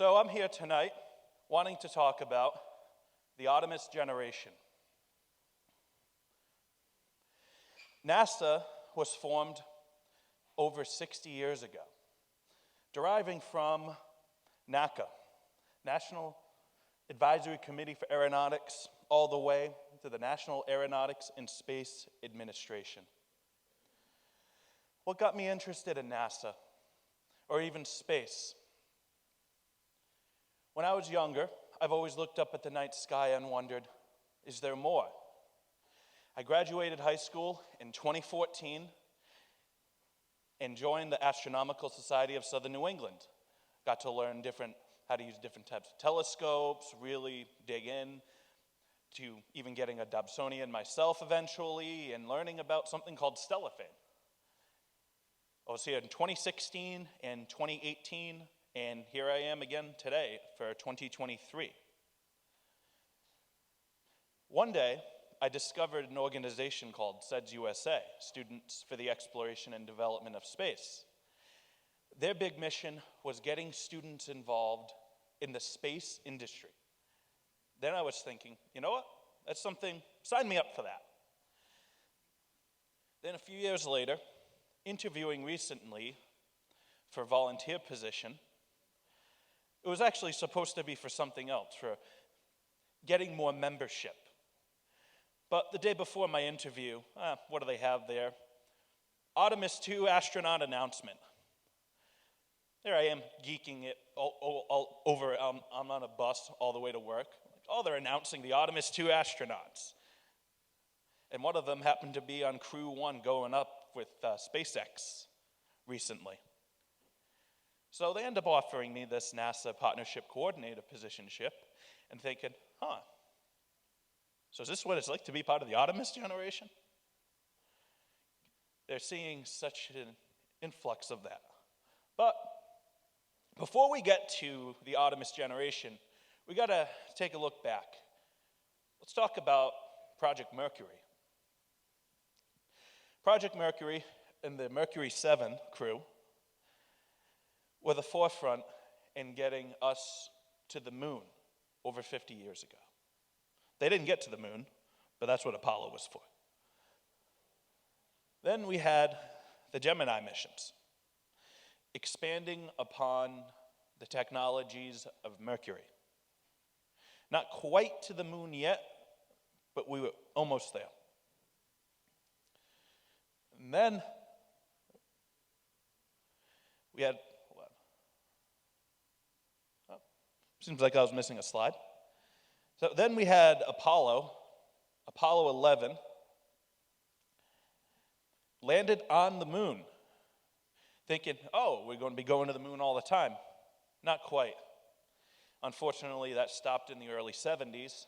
So I'm here tonight wanting to talk about the Artemis generation. NASA was formed over 60 years ago, deriving from NACA, National Advisory Committee for Aeronautics, all the way to the National Aeronautics and Space Administration. What got me interested in NASA, or even space? When I was younger, I've always looked up at the night sky and wondered, is there more? I graduated high school in 2014 and joined the Astronomical Society of Southern New England. Got to learn how to use different types of telescopes, really dig in to even getting a Dobsonian myself eventually, and learning about something called Stellafane. I was here in 2016 and 2018, and here I am again today for 2023. One day, I discovered an organization called SEDS USA, Students for the Exploration and Development of Space. Their big mission was getting students involved in the space industry. Then I was thinking, you know what? That's something, sign me up for that. Then a few years later, interviewing recently for a volunteer position, it was actually supposed to be for something else, for getting more membership. But the day before my interview, what do they have there? Artemis 2 astronaut announcement. There I am, geeking it all over. I'm on a bus all the way to work. Oh, they're announcing the Artemis 2 astronauts. And one of them happened to be on Crew 1 going up with SpaceX recently. So they end up offering me this NASA Partnership Coordinator positionship and thinking, so is this what it's like to be part of the Artemis generation? They're seeing such an influx of that. But before we get to the Artemis generation, we got to take a look back. Let's talk about Project Mercury. Project Mercury and the Mercury 7 crew were the forefront in getting us to the moon over 50 years ago. They didn't get to the moon, but that's what Apollo was for. Then we had the Gemini missions, expanding upon the technologies of Mercury. Not quite to the moon yet, but we were almost there. And then we had, seems like I was missing a slide. So then we had Apollo 11, landed on the moon, thinking, we're going to be going to the moon all the time. Not quite. Unfortunately, that stopped in the early 70s.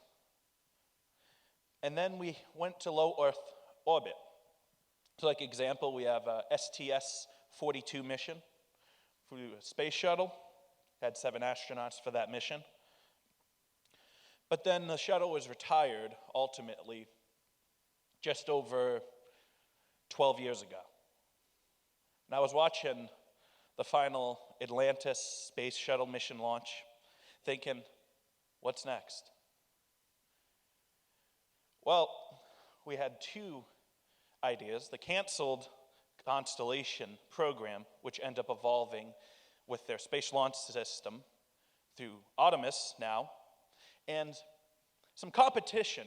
And then we went to low Earth orbit. So like example, we have a STS-42 mission for a space shuttle. Had 7 astronauts for that mission. But then the shuttle was retired, ultimately, just over 12 years ago. And I was watching the final Atlantis space shuttle mission launch, thinking, what's next? Well, we had 2 ideas. The canceled Constellation program, which ended up evolving with their space launch system through Artemis now, and some competition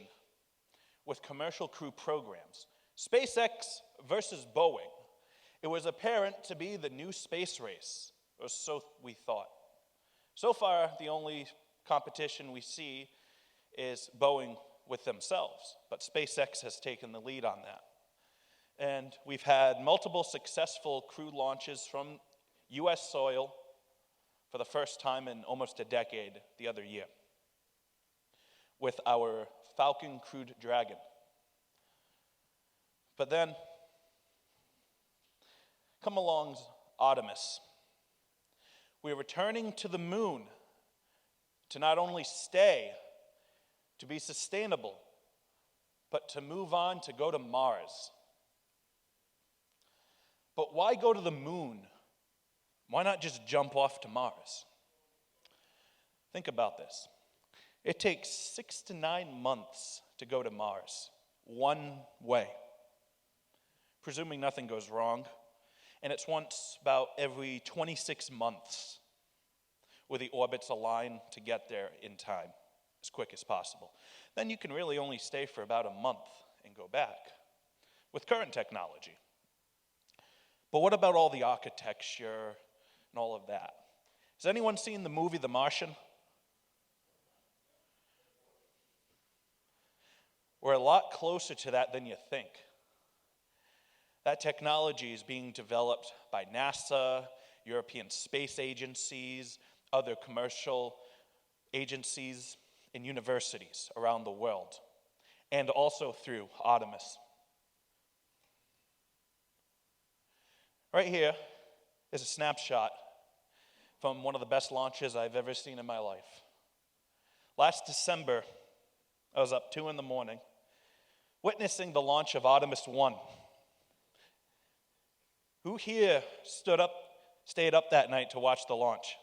with commercial crew programs. SpaceX versus Boeing. It was apparent to be the new space race, or so we thought. So far, the only competition we see is Boeing with themselves, but SpaceX has taken the lead on that. And we've had multiple successful crew launches from U.S. soil for the first time in almost a decade the other year with our Falcon Crewed Dragon. But then, come along Artemis. We're returning to the moon to not only stay, to be sustainable, but to move on to go to Mars. But why go to the moon? Why not just jump off to Mars? Think about this. It takes 6 to 9 months to go to Mars, one way, presuming nothing goes wrong. And it's once about every 26 months where the orbits align to get there in time, as quick as possible. Then you can really only stay for about a month and go back with current technology. But what about all the architecture and all of that? Has anyone seen the movie The Martian? We're a lot closer to that than you think. That technology is being developed by NASA, European space agencies, other commercial agencies, and universities around the world, and also through Artemis. Right here is a snapshot from one of the best launches I've ever seen in my life. Last December, I was up 2 a.m, witnessing the launch of Artemis 1. Who here stayed up that night to watch the launch?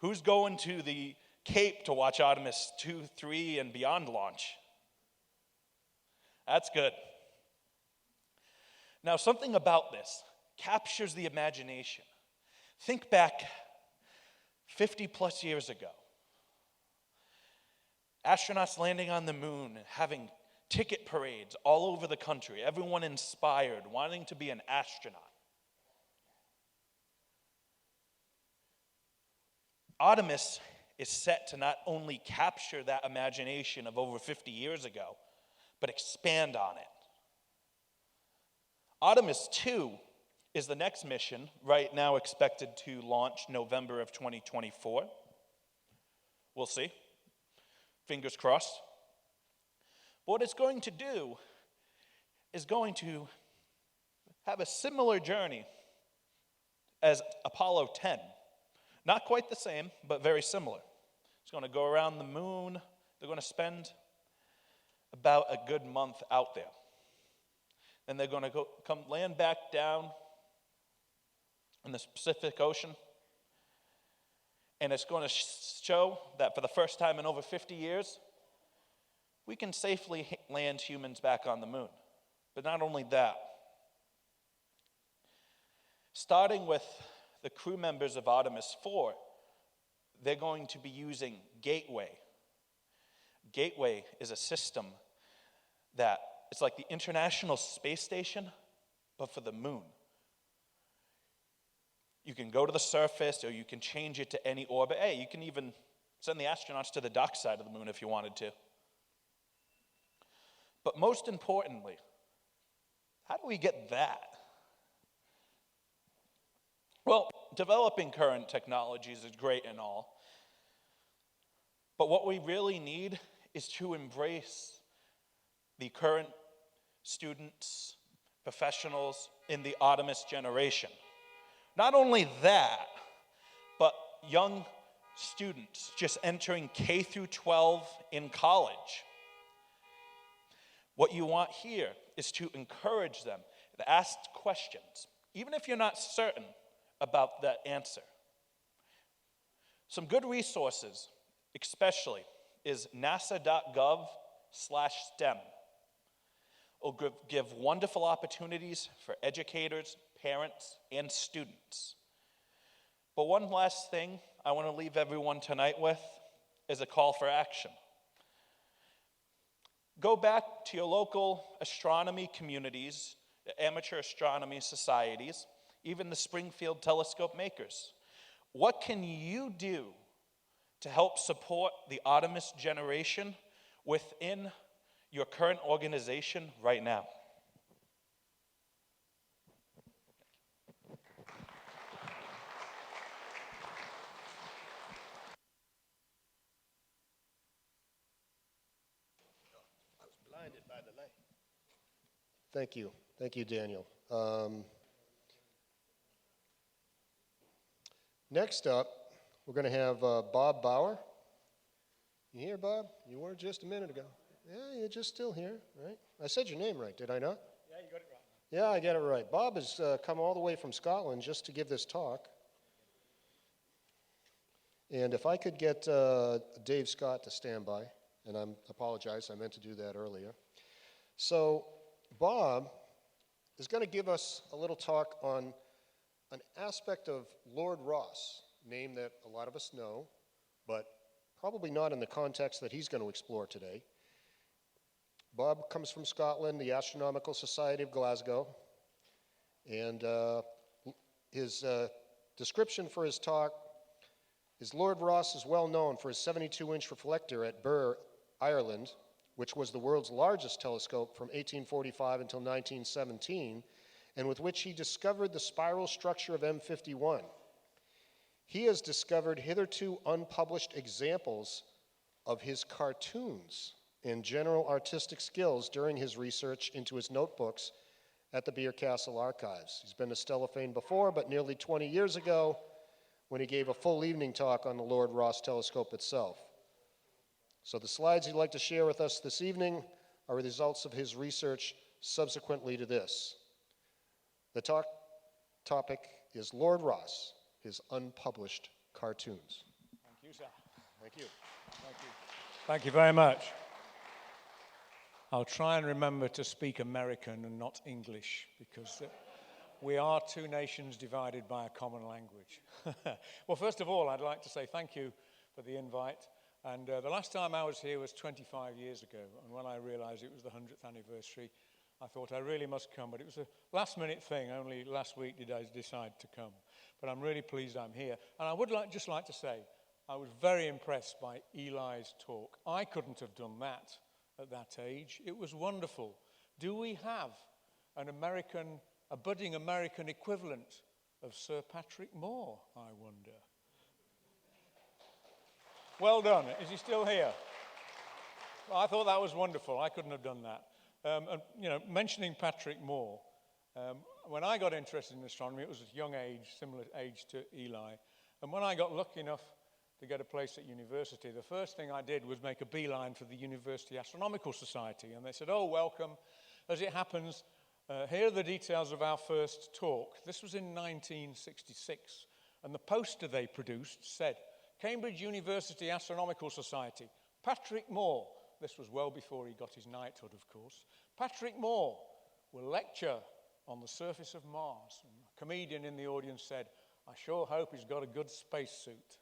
Who's going to the Cape to watch Artemis 2, 3, and beyond launch? That's good. Now, something about this captures the imagination. Think back 50 plus years ago. Astronauts landing on the moon, having ticket parades all over the country, everyone inspired, wanting to be an astronaut. Artemis is set to not only capture that imagination of over 50 years ago, but expand on it. Artemis 2 is the next mission, right now expected to launch November of 2024. We'll see. Fingers crossed. But what it's going to do is going to have a similar journey as Apollo 10. Not quite the same, but very similar. It's going to go around the moon. They're going to spend about a good month out there. Then they're going to come land back down in the Pacific Ocean. And it's going to show that for the first time in over 50 years, we can safely land humans back on the moon. But not only that, starting with the crew members of Artemis 4, they're going to be using Gateway. Gateway is a system that it's like the International Space Station, but for the moon. You can go to the surface, or you can change it to any orbit. Hey, you can even send the astronauts to the dark side of the moon if you wanted to. But most importantly, how do we get that? Well, developing current technologies is great and all, but what we really need is to embrace the current students, professionals in the Artemis generation. Not only that, but young students just entering K through 12 in college. What you want here is to encourage them to ask questions, even if you're not certain about that answer. Some good resources, especially, is nasa.gov/STEM. It'll give wonderful opportunities for educators, parents, and students. But one last thing I want to leave everyone tonight with is a call for action. Go back to your local astronomy communities, amateur astronomy societies, even the Springfield telescope makers. What can you do to help support the Artemis generation within your current organization right now? I was blinded by the light. Thank you. Thank you, Daniel. Next up, we're going to have Bob Bauer. You here, Bob? You were just a minute ago. Yeah, you're just still here, right? I said your name right, did I not? Yeah, you got it right. Yeah, I get it right. Bob has come all the way from Scotland just to give this talk. And if I could get Dave Scott to stand by, and I apologize, I meant to do that earlier. So Bob is going to give us a little talk on an aspect of Lord Ross, name that a lot of us know, but probably not in the context that he's going to explore today. Bob comes from Scotland, the Astronomical Society of Glasgow, and his description for his talk is Lord Ross is well known for his 72-inch reflector at Birr, Ireland, which was the world's largest telescope from 1845 until 1917, and with which he discovered the spiral structure of M51. He has discovered hitherto unpublished examples of his cartoons and general artistic skills during his research into his notebooks at the Birr Castle Archives. He's been to Stellafane before, but nearly 20 years ago, when he gave a full evening talk on the Lord Ross telescope itself. So the slides he'd like to share with us this evening are the results of his research subsequently to this. The topic is Lord Ross, his unpublished cartoons. Thank you, sir. Thank you. Thank you. Thank you very much. I'll try and remember to speak American and not English, because we are two nations divided by a common language. Well, first of all, I'd like to say thank you for the invite. And the last time I was here was 25 years ago. And when I realized it was the 100th anniversary, I thought I really must come. But it was a last-minute thing. Only last week did I decide to come. But I'm really pleased I'm here. And I would just like to say, I was very impressed by Eli's talk. I couldn't have done that at that age. It was wonderful. Do we have a budding American equivalent of Sir Patrick Moore, I wonder? Well done. Is he still here? Well, I thought that was wonderful. I couldn't have done that. Mentioning Patrick Moore, when I got interested in astronomy, it was a young age, similar age to Eli. And when I got lucky enough to get a place at university, the first thing I did was make a beeline for the University Astronomical Society. And they said, "Oh, welcome. As it happens, here are the details of our first talk." This was in 1966. And the poster they produced said, "Cambridge University Astronomical Society, Patrick Moore." This was well before he got his knighthood, of course. "Patrick Moore will lecture on the surface of Mars." And a comedian in the audience said, "I sure hope he's got a good spacesuit."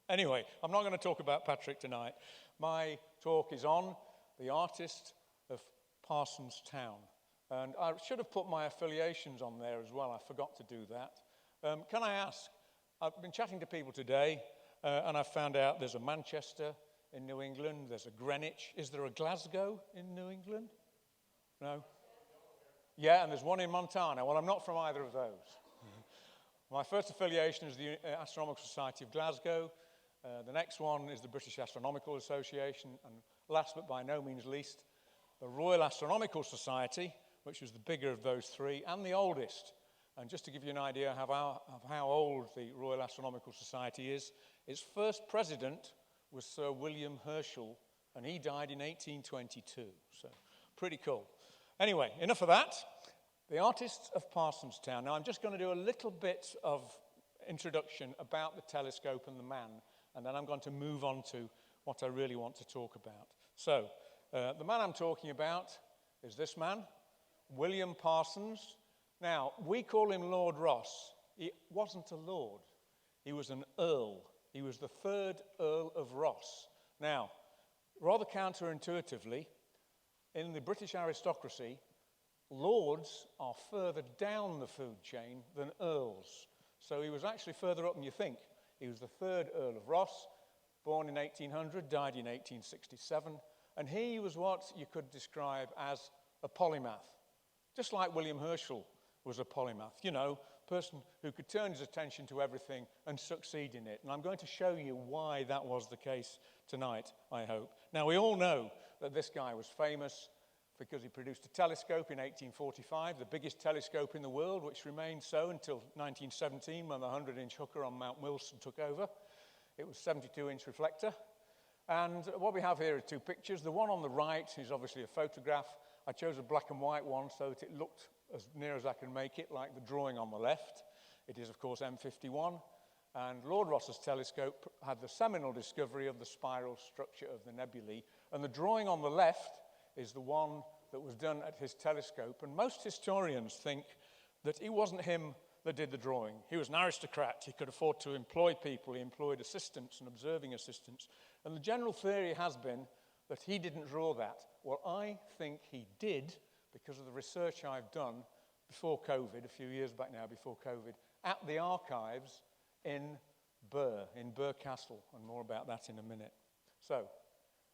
Anyway, I'm not going to talk about Patrick tonight. My talk is on the artist of Parsons Town. And I should have put my affiliations on there as well. I forgot to do that. Can I ask, I've been chatting to people today, and I've found out there's a Manchester in New England, there's a Greenwich. Is there a Glasgow in New England? No? Yeah, and there's one in Montana. Well, I'm not from either of those. My first affiliation is the Astronomical Society of Glasgow. The next one is the British Astronomical Association. And last but by no means least, the Royal Astronomical Society, which was the bigger of those three and the oldest. And just to give you an idea of how old the Royal Astronomical Society is, its first president was Sir William Herschel, and he died in 1822. So pretty cool. Anyway, enough of that. The artists of Parsons Town. Now, I'm just going to do a little bit of introduction about the telescope and the man, and then I'm going to move on to what I really want to talk about. So, the man I'm talking about is this man, William Parsons. Now, we call him Lord Ross. He wasn't a lord. He was an earl. He was the third Earl of Ross. Now, rather counterintuitively, in the British aristocracy, lords are further down the food chain than earls. So he was actually further up than you think. He was the third Earl of Ross, born in 1800, died in 1867, and he was what you could describe as a polymath, just like William Herschel was a polymath, person who could turn his attention to everything and succeed in it. And I'm going to show you why that was the case tonight, I hope. Now, we all know that this guy was famous because he produced a telescope in 1845, the biggest telescope in the world, which remained so until 1917 when the 100-inch hooker on Mount Wilson took over. It was a 72-inch reflector. And what we have here are two pictures. The one on the right is obviously a photograph. I chose a black and white one so that it looked as near as I can make it like the drawing on the left. It is, of course, M51. And Lord Ross's telescope had the seminal discovery of the spiral structure of the nebulae. And the drawing on the left is the one that was done at his telescope. And most historians think that it wasn't him that did the drawing. He was an aristocrat. He could afford to employ people. He employed assistants and observing assistants. And the general theory has been that he didn't draw that. Well, I think he did because of the research I've done before COVID, a few years back now, before COVID, at the archives in Birr Castle, and more about that in a minute. So,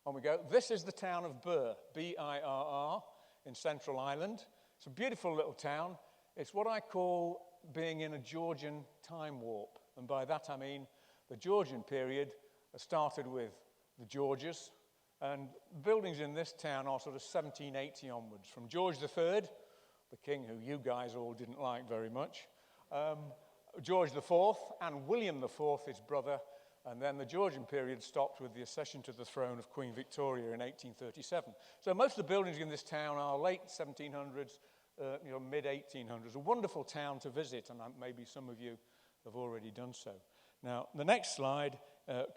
on we go. This is the town of Birr, B-I-R-R, in Central Ireland. It's a beautiful little town. It's what I call being in a Georgian time warp, and by that I mean the Georgian period started with the Georges, and buildings in this town are sort of 1780 onwards, from George III, the king who you guys all didn't like very much, George IV, and William IV, his brother, and then the Georgian period stopped with the accession to the throne of Queen Victoria in 1837. So most of the buildings in this town are late 1700s, mid-1800s. A wonderful town to visit, and maybe some of you have already done so. Now, the next slide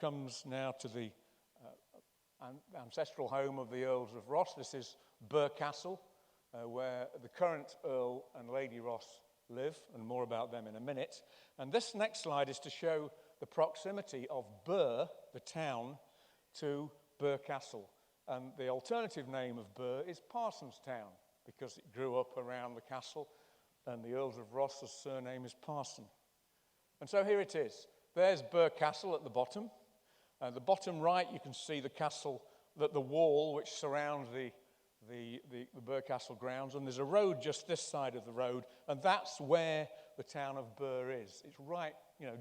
comes now to the ancestral home of the Earls of Ross. This is Birr Castle, where the current Earl and Lady Ross live, and more about them in a minute. And this next slide is to show the proximity of Birr, the town, to Birr Castle. And the alternative name of Birr is Parsonstown, because it grew up around the castle, and the Earls of Ross's surname is Parson. And so here it is. There's Birr Castle at the bottom. At the bottom right, you can see the castle, the wall which surrounds the Birr Castle grounds, and there's a road just this side of the road, and that's where the town of Birr is. It's right,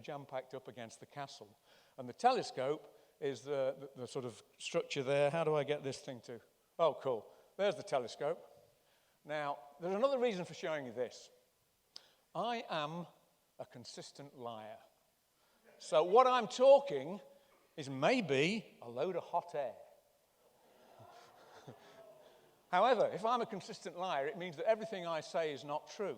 jam-packed up against the castle. And the telescope is the sort of structure there. How do I get this thing to? Oh, cool. There's the telescope. Now, there's another reason for showing you this. I am a consistent liar. So what I'm talking is maybe a load of hot air. However, if I'm a consistent liar, it means that everything I say is not true.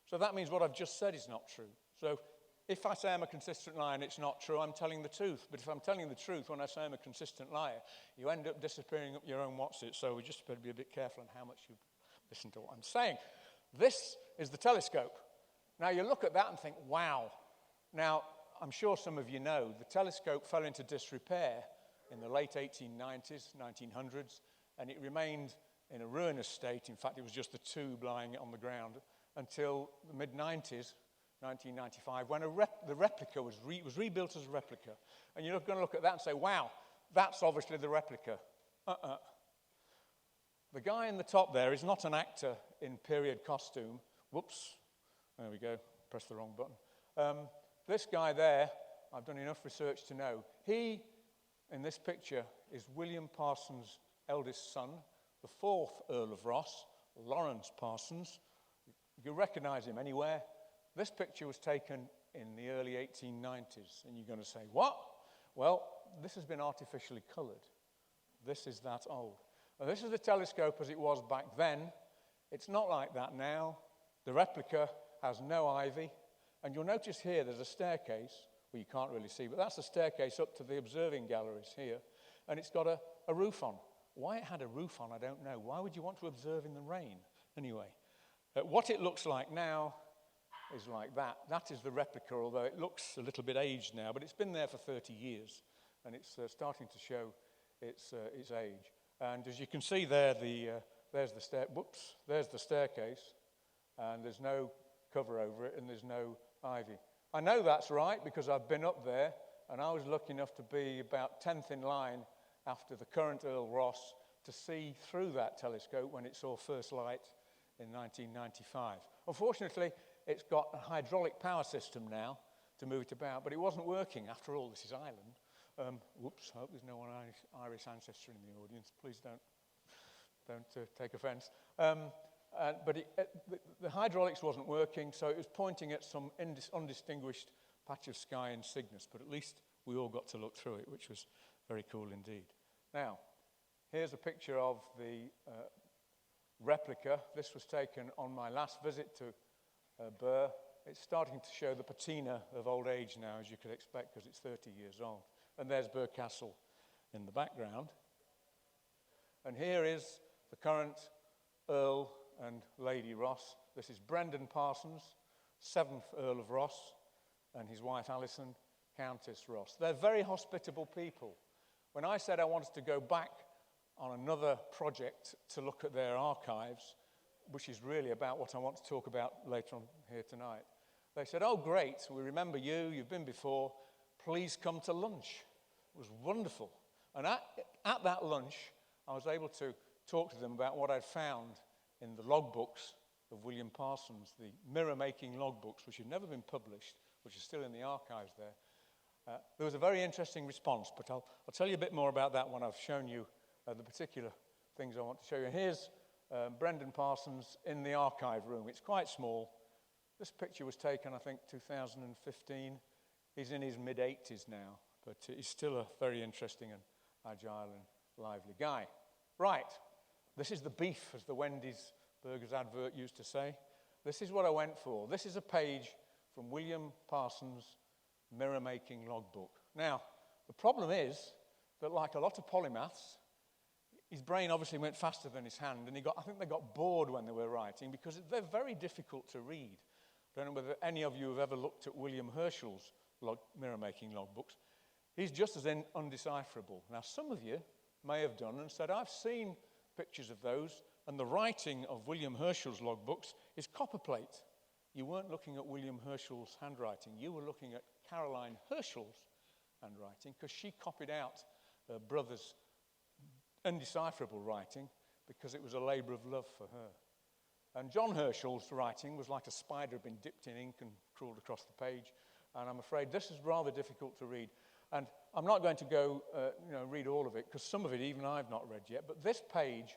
So that means what I've just said is not true. So if I say I'm a consistent liar and it's not true, I'm telling the truth. But if I'm telling the truth when I say I'm a consistent liar, you end up disappearing up your own what's-it. So we just better be a bit careful on how much you listen to what I'm saying. This is the telescope. Now you look at that and think, wow. Now, I'm sure some of you know, the telescope fell into disrepair in the late 1890s, 1900s, and it remained in a ruinous state. In fact, it was just the tube lying on the ground until the mid-90s, 1995, when the replica was rebuilt as a replica. And you're going to look at that and say, wow, that's obviously the replica. The guy in the top there is not an actor in period costume. Whoops. There we go. Press the wrong button. This guy there, I've done enough research to know, he, in this picture, is William Parsons' eldest son, the fourth Earl of Ross, Lawrence Parsons. You can recognize him anywhere. This picture was taken in the early 1890s, and you're going to say, what? Well, this has been artificially colored. This is that old. Now, this is the telescope as it was back then. It's not like that now. The replica has no ivy. And you'll notice here there's a staircase. Well, you can't really see, but that's a staircase up to the observing galleries here. And it's got a roof on. Why it had a roof on, I don't know. Why would you want to observe in the rain? Anyway, what it looks like now is like that. That is the replica, although it looks a little bit aged now, but it's been there for 30 years. And it's starting to show its age. And as you can see there, there's the staircase, and there's no cover over it, and there's no ivy. I know that's right because I've been up there, and I was lucky enough to be about 10th in line after the current Earl Ross to see through that telescope when it saw first light in 1995. Unfortunately, it's got a hydraulic power system now to move it about, but it wasn't working. After all, this is Ireland. Whoops, I hope there's no one Irish ancestor in the audience. Please don't take offense. But the hydraulics wasn't working, so it was pointing at some undistinguished patch of sky in Cygnus, but at least we all got to look through it, which was very cool indeed. Now, here's a picture of the replica. This was taken on my last visit to Birr it's starting to show the patina of old age now, as you could expect, because it's 30 years old. And there's Birr Castle in the background. And here is the current Earl and Lady Ross. This is Brendan Parsons, 7th Earl of Ross, and his wife Alison, Countess Ross. They're very hospitable people. When I said I wanted to go back on another project to look at their archives, which is really about what I want to talk about later on here tonight, they said, "Oh, great, we remember you, you've been before, please come to lunch." It was wonderful. And at that lunch, I was able to talk to them about what I'd found in the logbooks of William Parsons, the mirror-making logbooks, which had never been published, which are still in the archives there. There was a very interesting response, but I'll tell you a bit more about that when I've shown you the particular things I want to show you. Here's Brendan Parsons in the archive room. It's quite small. This picture was taken, I think, 2015. He's in his mid-80s now, but he's still a very interesting and agile and lively guy. Right, this is the beef, as the Wendy's Burgers advert used to say. This is what I went for. This is a page from William Parsons' mirror-making logbook. Now, the problem is that, like a lot of polymaths, his brain obviously went faster than his hand, and I think they got bored when they were writing because they're very difficult to read. I don't know whether any of you have ever looked at William Herschel's mirror-making logbooks. He's just as undecipherable. Now, some of you may have done and said, "I've seen pictures of those, and the writing of William Herschel's logbooks is copperplate." You weren't looking at William Herschel's handwriting. You were looking at Caroline Herschel's handwriting, because she copied out her brother's undecipherable writing because it was a labor of love for her. And John Herschel's writing was like a spider had been dipped in ink and crawled across the page. And I'm afraid this is rather difficult to read. And I'm not going to go read all of it, because some of it even I've not read yet. But this page,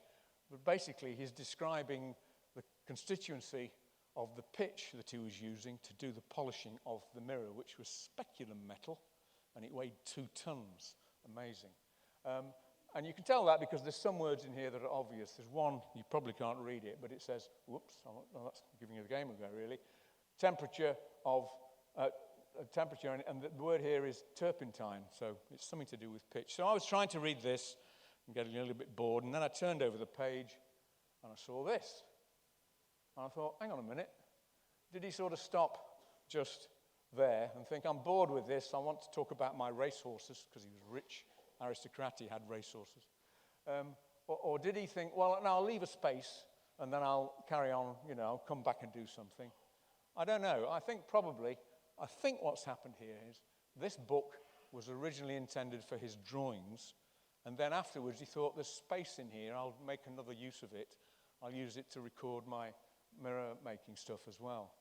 basically, he's describing the constituency of the pitch that he was using to do the polishing of the mirror, which was speculum metal, and it weighed 2 tons. Amazing. And you can tell that because there's some words in here that are obvious. There's one, you probably can't read it, but it says, whoops, that's giving you the game away, really. Temperature, and the word here is turpentine, so it's something to do with pitch. So I was trying to read this and getting a little bit bored, and then I turned over the page and I saw this. And I thought, hang on a minute, did he sort of stop just there and think, I'm bored with this, I want to talk about my racehorses, because he was rich, aristocrat, he had racehorses. Or did he think, well, now I'll leave a space and then I'll carry on, I'll come back and do something. I don't know. I think what's happened here is this book was originally intended for his drawings, and then afterwards he thought, there's space in here, I'll make another use of it. I'll use it to record my mirror-making stuff as well.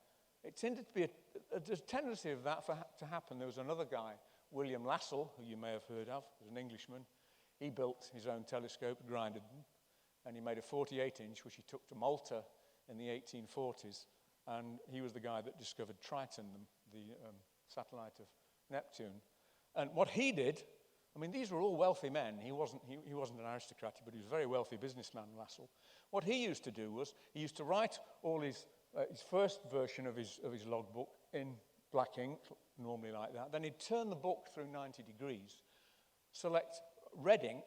It tended to be a tendency of that to happen. There was another guy, William Lassell, who you may have heard of, was an Englishman. He built his own telescope at Grindon, and he made a 48-inch, which he took to Malta in the 1840s, and he was the guy that discovered Triton, the satellite of Neptune. And what he did, these were all wealthy men. He wasn't an aristocrat, but he was a very wealthy businessman, Lassell. What he used to do was, he used to write all his first version of his logbook in black ink, normally like that. Then he'd turn the book through 90 degrees, select red ink,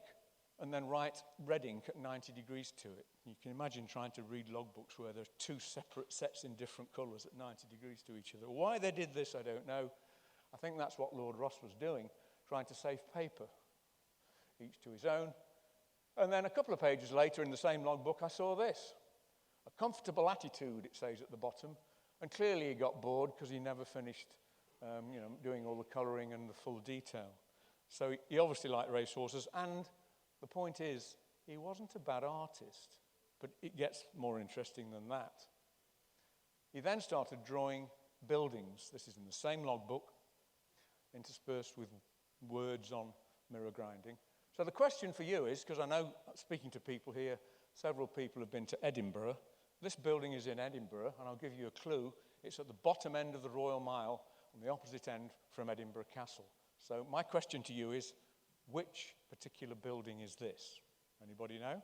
and then write red ink at 90 degrees to it. You can imagine trying to read logbooks where there's 2 separate sets in different colours at 90 degrees to each other. Why they did this, I don't know. I think that's what Lord Ross was doing, trying to save paper, each to his own. And then a couple of pages later in the same logbook, I saw this. A comfortable attitude, it says at the bottom. And clearly he got bored because he never finished doing all the colouring and the full detail. So he obviously liked racehorses, and the point is, he wasn't a bad artist, but it gets more interesting than that. He then started drawing buildings. This is in the same logbook, interspersed with words on mirror grinding. So the question for you is, because I know, speaking to people here, several people have been to Edinburgh. This building is in Edinburgh, and I'll give you a clue. It's at the bottom end of the Royal Mile, on the opposite end from Edinburgh Castle. So my question to you is, which particular building is this? Anybody know?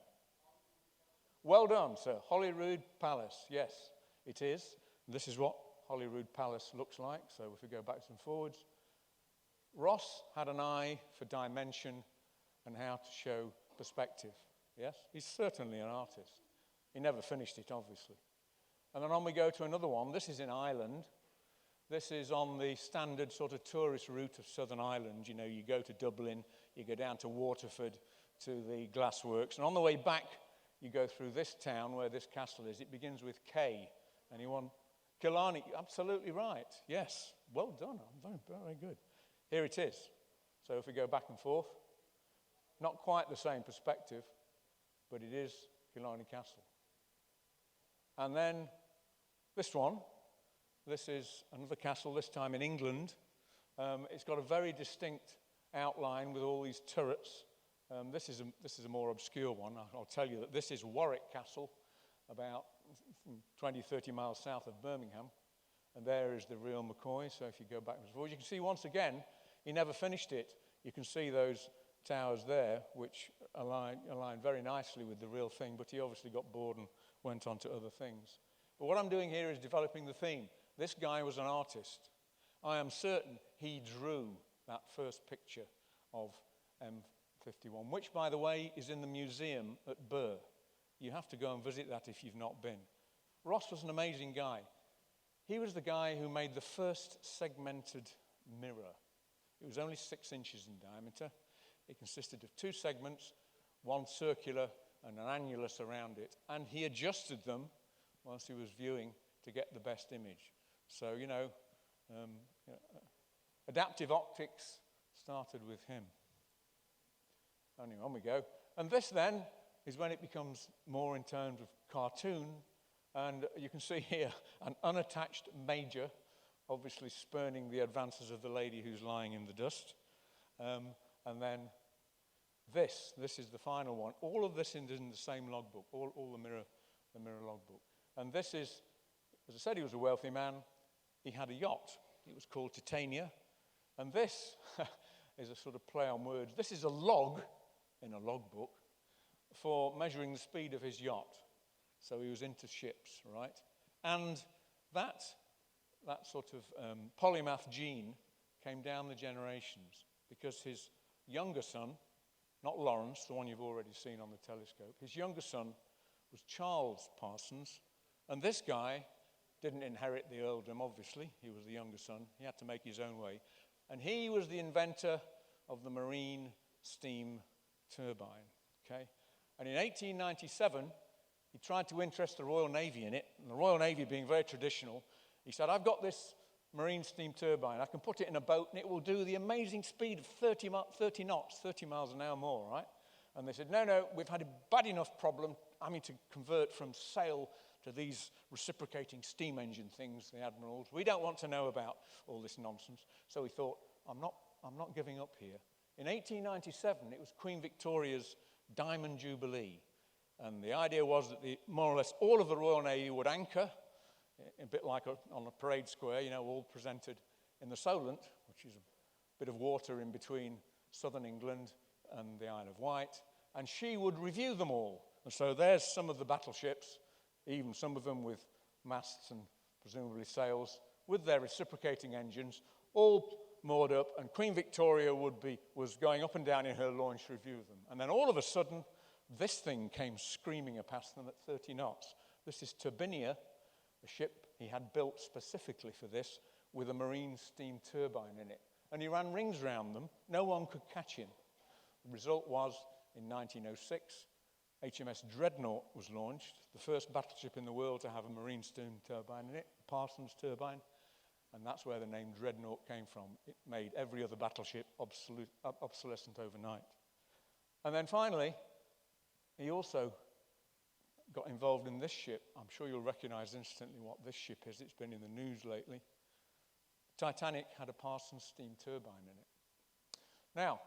Well done, sir. Holyrood Palace. Yes, it is. This is what Holyrood Palace looks like. So if we go backwards and forwards, Ross had an eye for dimension and how to show perspective. Yes, he's certainly an artist. He never finished it, obviously. And then on we go to another one. This is in Ireland. This is on the standard sort of tourist route of Southern Ireland. You know, you go to Dublin, you go down to Waterford, to the glassworks, and on the way back, you go through this town where this castle is. It begins with K. Anyone? Killarney, absolutely right. Yes, well done. Very, very good. Here it is. So if we go back and forth, not quite the same perspective, but it is Killarney Castle. And then this one, this is another castle, this time in England. It's got a very distinct outline with all these turrets. This is a more obscure one. I'll tell you that this is Warwick Castle, about 20, 30 miles south of Birmingham. And there is the real McCoy. So if you go back and forth, you can see once again, he never finished it. You can see those towers there, which align very nicely with the real thing, but he obviously got bored and went on to other things. But what I'm doing here is developing the theme. This guy was an artist. I am certain he drew that first picture of M51, which, by the way, is in the museum at Birr. You have to go and visit that if you've not been. Ross was an amazing guy. He was the guy who made the first segmented mirror. It was only 6 inches in diameter. It consisted of 2 segments, one circular and an annulus around it. And he adjusted them whilst he was viewing to get the best image. So, adaptive optics started with him. Anyway, on we go. And this then is when it becomes more in terms of cartoon. And you can see here an unattached major, obviously spurning the advances of the lady who's lying in the dust. And then this is the final one. All of this is in the same logbook, all the mirror logbook. And this is, as I said, he was a wealthy man. He had a yacht. It was called Titania. And this is a sort of play on words. This is a log in a logbook for measuring the speed of his yacht. So he was into ships, right? And that sort of polymath gene came down the generations because his younger son, not Lawrence, the one you've already seen on the telescope, his younger son was Charles Parsons. And this guy didn't inherit the earldom, obviously. He was the younger son. He had to make his own way. And he was the inventor of the marine steam turbine, okay? And in 1897, he tried to interest the Royal Navy in it. And the Royal Navy, being very traditional, he said, I've got this marine steam turbine. I can put it in a boat, and it will do the amazing speed of 30 knots, 30 miles an hour more, right? And they said, no, we've had a bad enough problem having to convert from sail to these reciprocating steam engine things, the admirals. We don't want to know about all this nonsense. So he thought, I'm not giving up here. In 1897, it was Queen Victoria's Diamond Jubilee. And the idea was that more or less all of the Royal Navy would anchor, a bit like on a parade square, all presented in the Solent, which is a bit of water in between southern England and the Isle of Wight. And she would review them all. And so there's some of the battleships, even some of them with masts and presumably sails, with their reciprocating engines, all moored up, and Queen Victoria was going up and down in her launch to review them. And then all of a sudden, this thing came screaming past them at 30 knots. This is Turbinia, a ship he had built specifically for this, with a marine steam turbine in it. And he ran rings around them. No one could catch him. The result was, in 1906, HMS Dreadnought was launched, the first battleship in the world to have a marine steam turbine in it, Parsons turbine, and that's where the name Dreadnought came from. It made every other battleship obsolescent overnight. And then finally, he also got involved in this ship. I'm sure you'll recognize instantly what this ship is. It's been in the news lately. Titanic had a Parsons steam turbine in it. Now,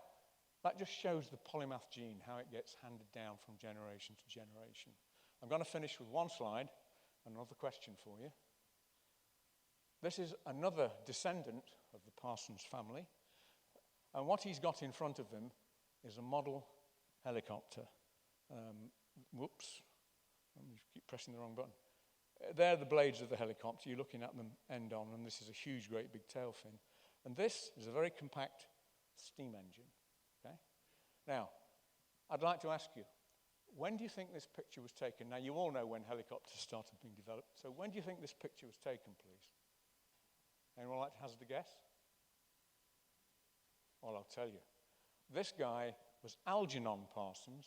that just shows the polymath gene, how it gets handed down from generation to generation. I'm going to finish with one slide, another question for you. This is another descendant of the Parsons family, and what he's got in front of him is a model helicopter. Whoops, let me keep pressing the wrong button. they're the blades of the helicopter. You're looking at them end on, and this is a huge, great big tail fin. And this is a very compact steam engine. Okay? Now, I'd like to ask you, when do you think this picture was taken? Now, you all know when helicopters started being developed, so when do you think this picture was taken, please? Anyone like to hazard a guess? Well, I'll tell you. This guy was Algernon Parsons,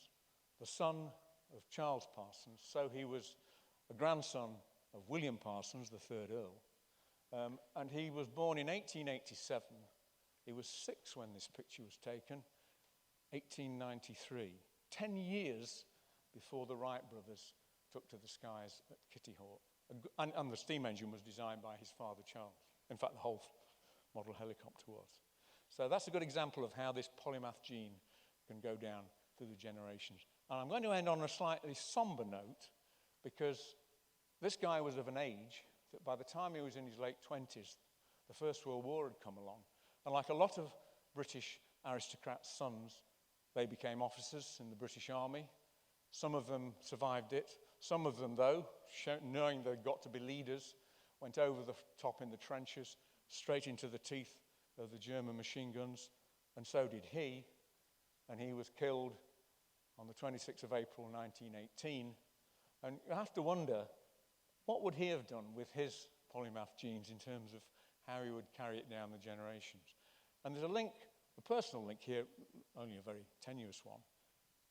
the son of Charles Parsons, so he was a grandson of William Parsons, the third Earl, and he was born in 1887. He was 6 when this picture was taken, 1893, 10 years before the Wright brothers took to the skies at Kitty Hawk. And the steam engine was designed by his father, Charles. In fact, the whole model helicopter was. So that's a good example of how this polymath gene can go down through the generations. And I'm going to end on a slightly somber note, because this guy was of an age that by the time he was in his late 20s, the First World War had come along. And like a lot of British aristocrats' sons, they became officers in the British Army. Some of them survived it. Some of them, though, knowing they'd got to be leaders, went over the top in the trenches, straight into the teeth of the German machine guns, and so did he. And he was killed on the 26th of April, 1918. And you have to wonder, what would he have done with his polymath genes in terms of how he would carry it down the generations? And there's a link, a personal link here, only a very tenuous one.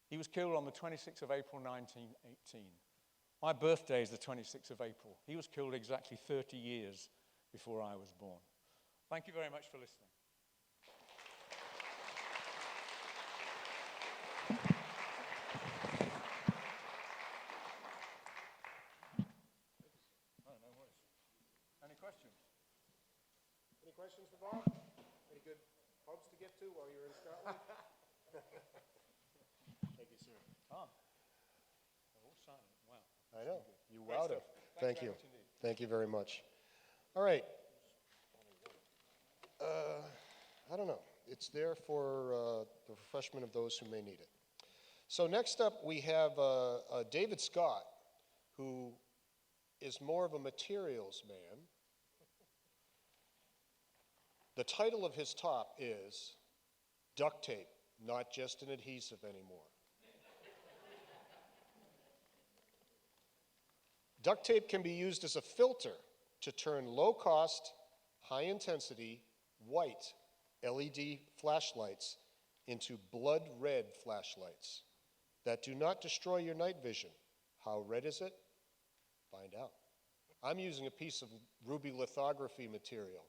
He was killed on the 26th of April, 1918. My birthday is the 26th of April. He was killed exactly 30 years before I was born. Thank you very much for listening. Oh, no worries. Any questions? Any questions for Bob? Any good pubs to get to while you're in Scotland? Thank you, sir. Ah. They're all silent. Wow. I know. You Great wowed him. stuff. Thank Thanks you. very much indeed. Thank you very much. All right. I don't know. It's there for the refreshment of those who may need it. So next up, we have David Scott, who is more of a materials man. The title of his talk is Duct Tape, Not Just an Adhesive Anymore. Duct tape can be used as a filter to turn low-cost, high-intensity, white LED flashlights into blood red flashlights that do not destroy your night vision. How red is it? Find out. I'm using a piece of ruby lithography material.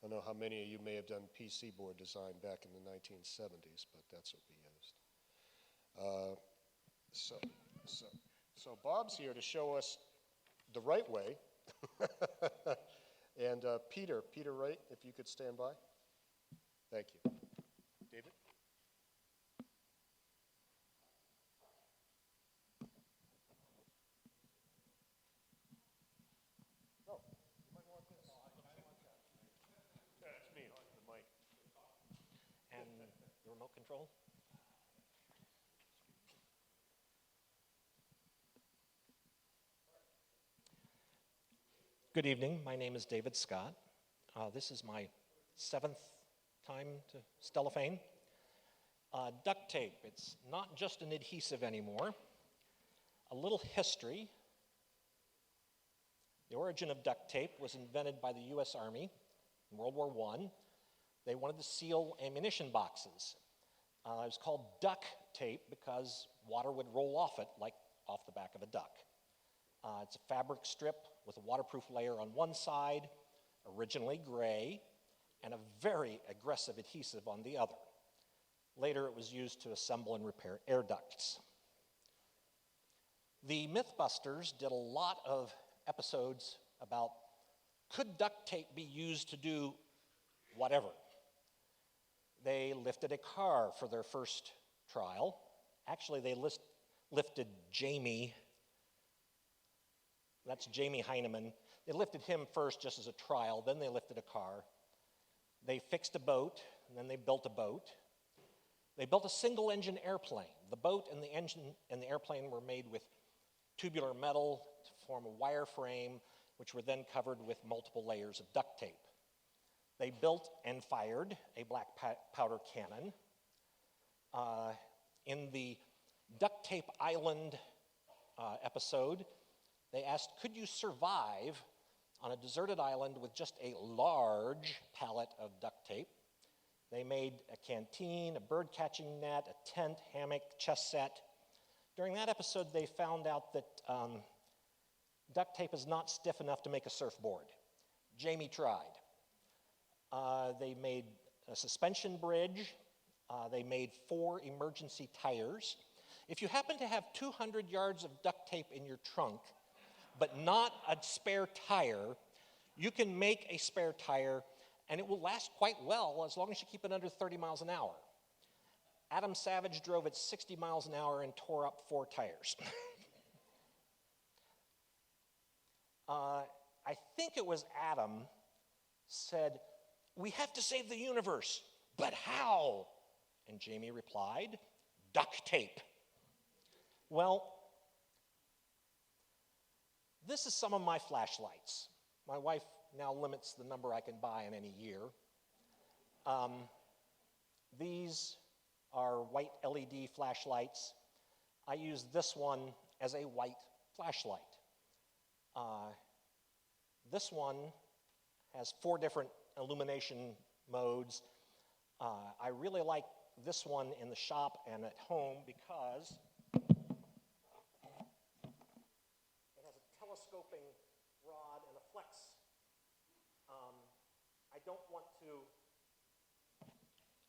I don't know how many of you may have done PC board design back in the 1970s, but that's what we used. So Bob's here to show us the right way. And Peter Wright, if you could stand by. Thank you. David? No, you might want this. Yeah, it's me, the mic. And the remote control? Good evening. My name is David Scott. This is my 7th time to Stellafane. Duct tape, it's not just an adhesive anymore. A little history. The origin of duct tape was invented by the U.S. Army in World War I. They wanted to seal ammunition boxes. It was called duck tape because water would roll off it like off the back of a duck. It's a fabric strip with a waterproof layer on one side, originally gray, and a very aggressive adhesive on the other. Later, it was used to assemble and repair air ducts. The Mythbusters did a lot of episodes about, could duct tape be used to do whatever? They lifted a car for their first trial. Actually, they lifted Jamie. That's Jamie Heineman. They lifted him first just as a trial, then they lifted a car. They fixed a boat, and then they built a boat. They built a single-engine airplane. The boat and the engine and the airplane were made with tubular metal form a wire frame, which were then covered with multiple layers of duct tape. They built and fired a black powder cannon. In the Duct Tape Island episode, they asked, could you survive on a deserted island with just a large pallet of duct tape? They made a canteen, a bird catching net, a tent, hammock, chess set. During that episode, they found out that duct tape is not stiff enough to make a surfboard. Jamie tried. They made a suspension bridge. They made 4 emergency tires. If you happen to have 200 yards of duct tape in your trunk, but not a spare tire, you can make a spare tire, and it will last quite well as long as you keep it under 30 miles an hour. Adam Savage drove at 60 miles an hour and tore up 4 tires. I think it was Adam said, we have to save the universe, but how? And Jamie replied, duct tape. Well, this is some of my flashlights. My wife now limits the number I can buy in any year. These are white LED flashlights. I use this one as a white flashlight. This one has 4 different illumination modes. I really like this one in the shop and at home because it has a telescoping rod and a flex.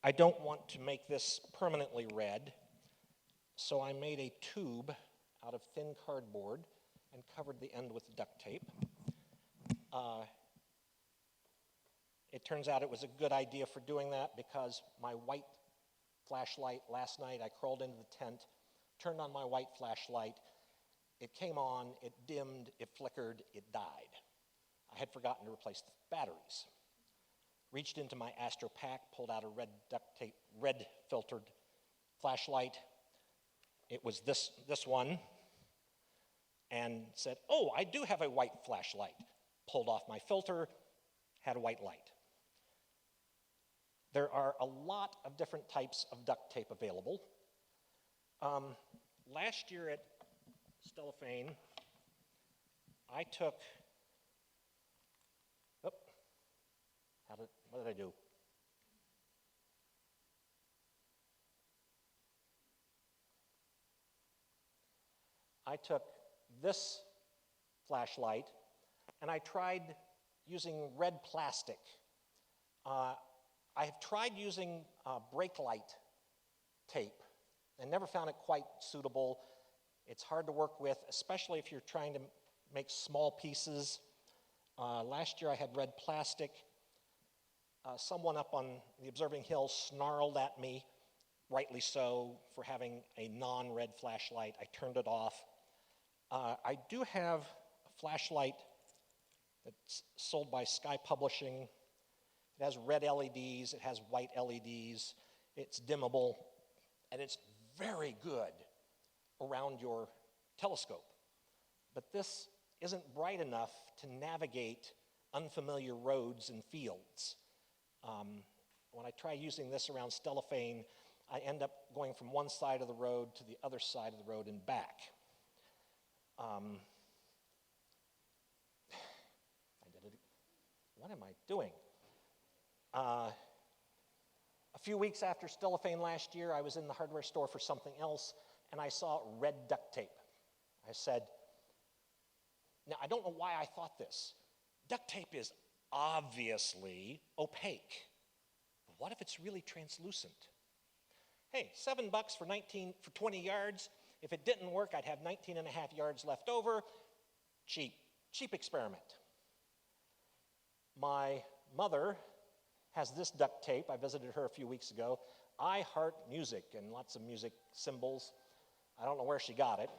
I don't want to make this permanently red, so I made a tube out of thin cardboard and covered the end with duct tape. It turns out it was a good idea for doing that because my white flashlight, last night I crawled into the tent, turned on my white flashlight, it came on, it dimmed, it flickered, it died. I had forgotten to replace the batteries. Reached into my Astro pack, pulled out a red duct tape, red filtered flashlight. It was this one, and said, oh, I do have a white flashlight. Pulled off my filter, had a white light. There are a lot of different types of duct tape available. Last year at Stellafane, I took, what did I do? I took this flashlight and I tried using red plastic. I have tried using brake light tape and never found it quite suitable. It's hard to work with, especially if you're trying to make small pieces. Last year I had red plastic. Someone up on the observing hill snarled at me, rightly so, for having a non-red flashlight. I turned it off. I do have a flashlight that's sold by Sky Publishing. It has red LEDs, it has white LEDs, it's dimmable, and it's very good around your telescope. But this isn't bright enough to navigate unfamiliar roads and fields. When I try using this around Stellafane, I end up going from one side of the road to the other side of the road and back. What am I doing? A few weeks after Stellafane last year, I was in the hardware store for something else, and I saw red duct tape. I said, now I don't know why I thought this. Duct tape is obviously opaque. But what if it's really translucent? Hey, $7 for 20 yards. If it didn't work, I'd have 19 and a half yards left over. Cheap experiment. My mother has this duct tape. I visited her a few weeks ago. I heart music and lots of music symbols. I don't know where she got it.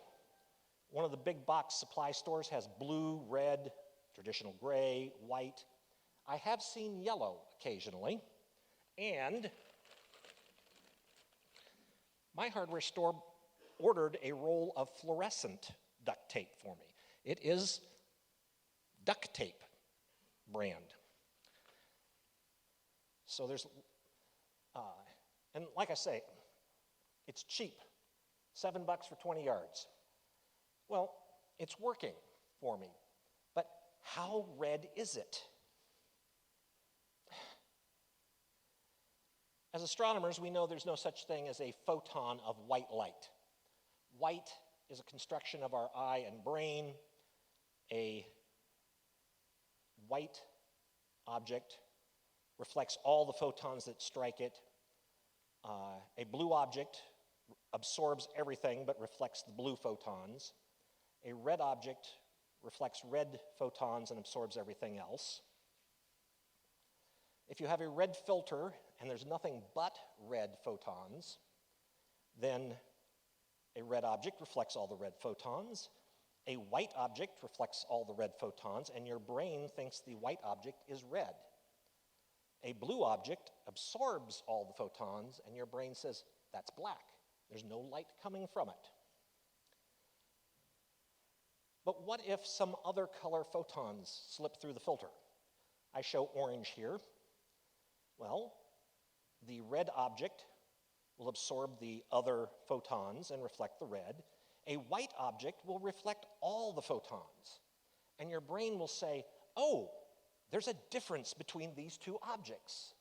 One of the big box supply stores has blue, red, traditional gray, white. I have seen yellow occasionally. And my hardware store ordered a roll of fluorescent duct tape for me. It is duct tape brand. So there's, and like I say, it's cheap, $7 for 20 yards. Well, it's working for me, but how red is it? As astronomers, we know there's no such thing as a photon of white light. White is a construction of our eye and brain. A white object reflects all the photons that strike it. A blue object absorbs everything but reflects the blue photons. A red object reflects red photons and absorbs everything else. If you have a red filter and there's nothing but red photons, then a red object reflects all the red photons. A white object reflects all the red photons, and your brain thinks the white object is red. A blue object absorbs all the photons, and your brain says, that's black. There's no light coming from it. But what if some other color photons slip through the filter? I show orange here. Well, the red object will absorb the other photons and reflect the red. A white object will reflect all the photons. And your brain will say, oh, there's a difference between these two objects.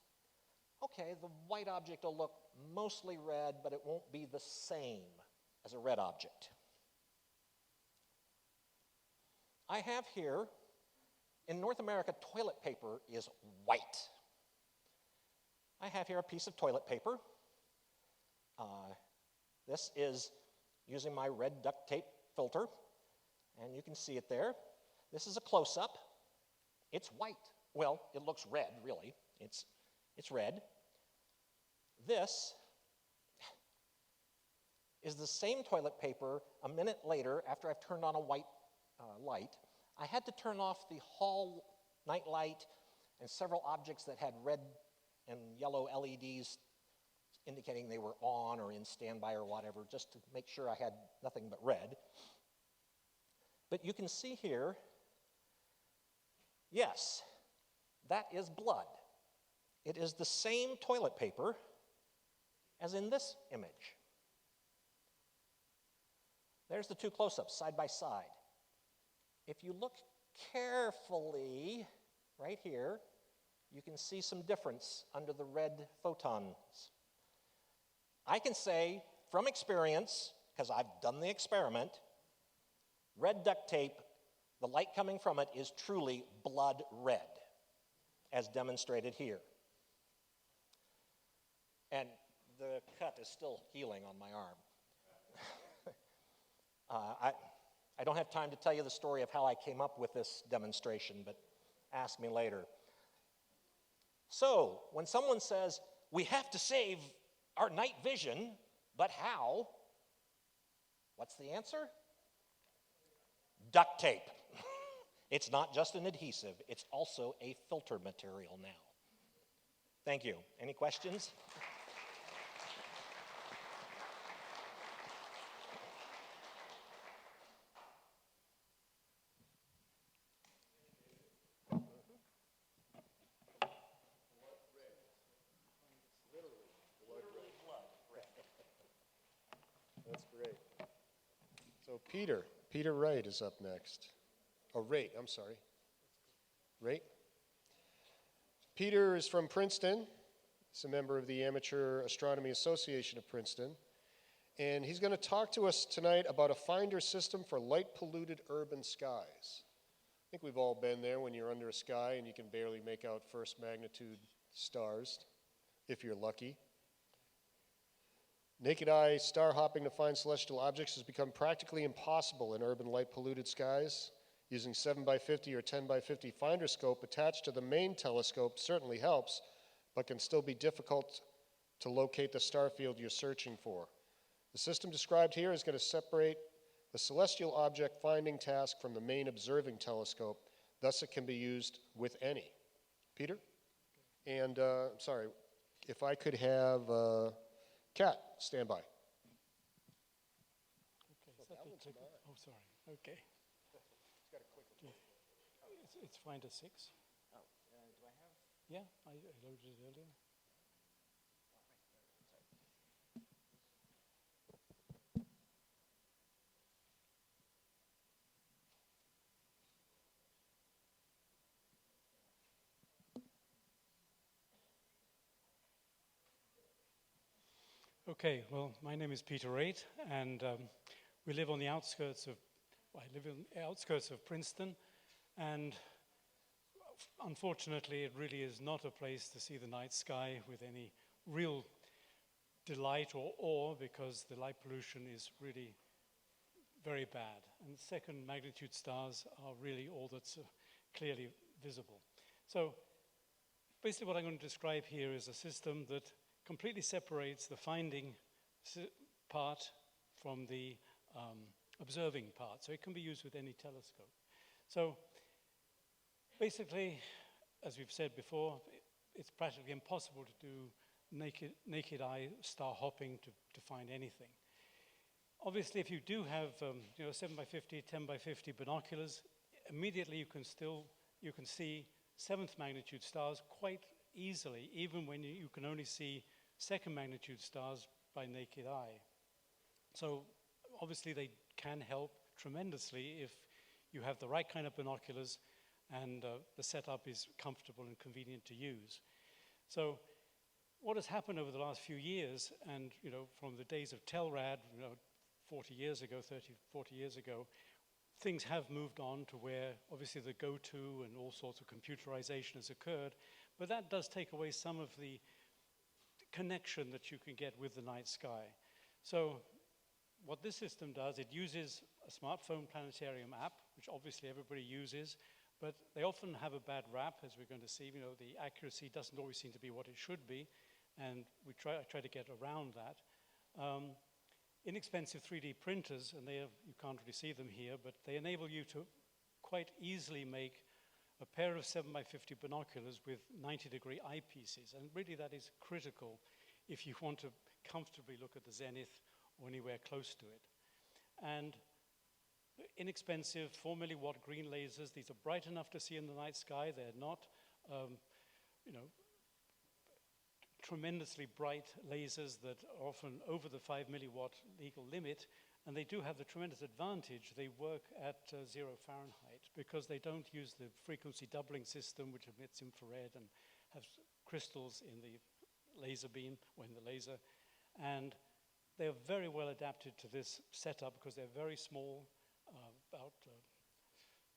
Okay, the white object will look mostly red, but it won't be the same as a red object. I have here, in North America, toilet paper is white. I have here a piece of toilet paper. This is using my red duct tape filter, and you can see it there. This is a close-up. It's white. Well, it looks red, really. It's red. This is the same toilet paper a minute later after I've turned on a white light. I had to turn off the hall night light and several objects that had red and yellow LEDs indicating they were on or in standby or whatever, just to make sure I had nothing but red. But you can see here, yes, that is blood. It is the same toilet paper as in this image. There's the two close-ups side by side. If you look carefully right here, you can see some difference under the red photons. I can say from experience, because I've done the experiment, red duct tape, the light coming from it is truly blood red, as demonstrated here. And the cut is still healing on my arm. I don't have time to tell you the story of how I came up with this demonstration, but ask me later. So, when someone says, we have to save our night vision, but how? What's the answer? Duct tape. It's not just an adhesive, it's also a filter material now. Thank you. Any questions? That's great. So Peter Wright is up next. Oh, Raitt, I'm sorry. Raitt? Peter is from Princeton. He's a member of the Amateur Astronomy Association of Princeton. And he's going to talk to us tonight about a finder system for light-polluted urban skies. I think we've all been there when you're under a sky and you can barely make out first magnitude stars, if you're lucky. Naked eye star hopping to find celestial objects has become practically impossible in urban light-polluted skies. Using 7x50 or 10x50 finder scope attached to the main telescope certainly helps, but can still be difficult to locate the star field you're searching for. The system described here is going to separate the celestial object finding task from the main observing telescope, thus it can be used with any. Peter? And, sorry, if I could have Kat stand by. Okay, oh, sorry, okay. it's Finder 6. Oh, do I have? Yeah, I loaded it earlier. Okay, well, my name is Peter Raitt, and we live on the outskirts of, I live on the outskirts of Princeton, and unfortunately, it really is not a place to see the night sky with any real delight or awe, because the light pollution is really very bad. And second magnitude stars are really all that's clearly visible. So basically what I'm going to describe here is a system that completely separates the finding part from the observing part. So it can be used with any telescope. So basically, as we've said before, it's practically impossible to do naked eye star hopping to find anything. Obviously, if you do have 7 by 50, 10 by 50 binoculars, immediately you can see seventh magnitude stars quite easily, even when you can only see second magnitude stars by naked eye. So obviously they can help tremendously if you have the right kind of binoculars and the setup is comfortable and convenient to use. So what has happened over the last few years, and from the days of Telrad, 40 years ago, 30, 40 years ago, things have moved on to where obviously the go-to and all sorts of computerization has occurred, but that does take away some of the connection that you can get with the night sky. So what this system does, it uses a smartphone planetarium app, which obviously everybody uses, but they often have a bad rap, as we're going to see. The accuracy doesn't always seem to be what it should be, and I try to get around that. Inexpensive 3D printers, and you can't really see them here, but they enable you to quite easily make a pair of 7 by 50 binoculars with 90-degree eyepieces, and really that is critical if you want to comfortably look at the zenith or anywhere close to it. And inexpensive 4 milliwatt green lasers, these are bright enough to see in the night sky. They're not tremendously bright lasers that are often over the 5 milliwatt legal limit, and they do have the tremendous advantage. They work at 0 Fahrenheit because they don't use the frequency doubling system, which emits infrared and has crystals in the laser beam or in the laser. And they're very well adapted to this setup because they're very small, about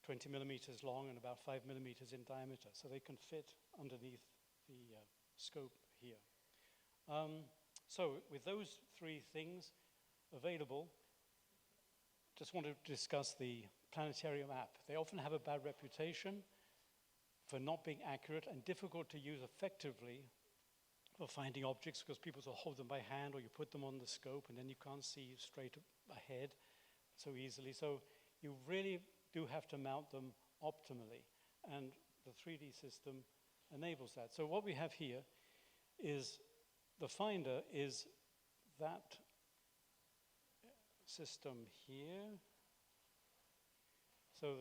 20 millimeters long and about 5 millimeters in diameter. So they can fit underneath the scope here. So with those three things available, just want to discuss the planetarium app. They often have a bad reputation for not being accurate and difficult to use effectively for finding objects because people will hold them by hand, or you put them on the scope and then you can't see straight ahead so easily. So you really do have to mount them optimally, and the 3D system enables that. So what we have here is the finder is that system here. So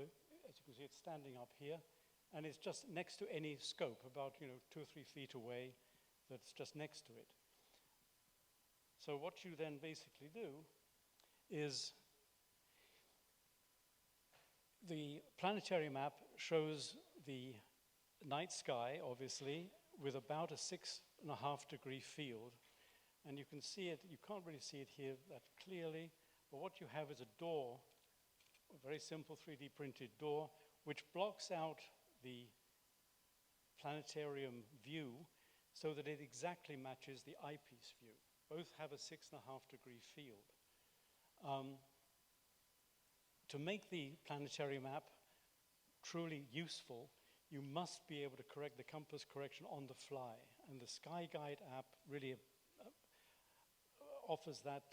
as you can see, it's standing up here, and it's just next to any scope, about 2 or 3 feet away, that's just next to it. So what you then basically do is the planetarium map shows the night sky, obviously, with about a 6.5 degree field. And you can see it, you can't really see it here that clearly, but what you have is a door, a very simple 3D printed door, which blocks out the planetarium view so that it exactly matches the eyepiece view. Both have a 6.5 degree field. To make the planetarium app truly useful, you must be able to correct the compass correction on the fly. And the Sky Guide app really offers that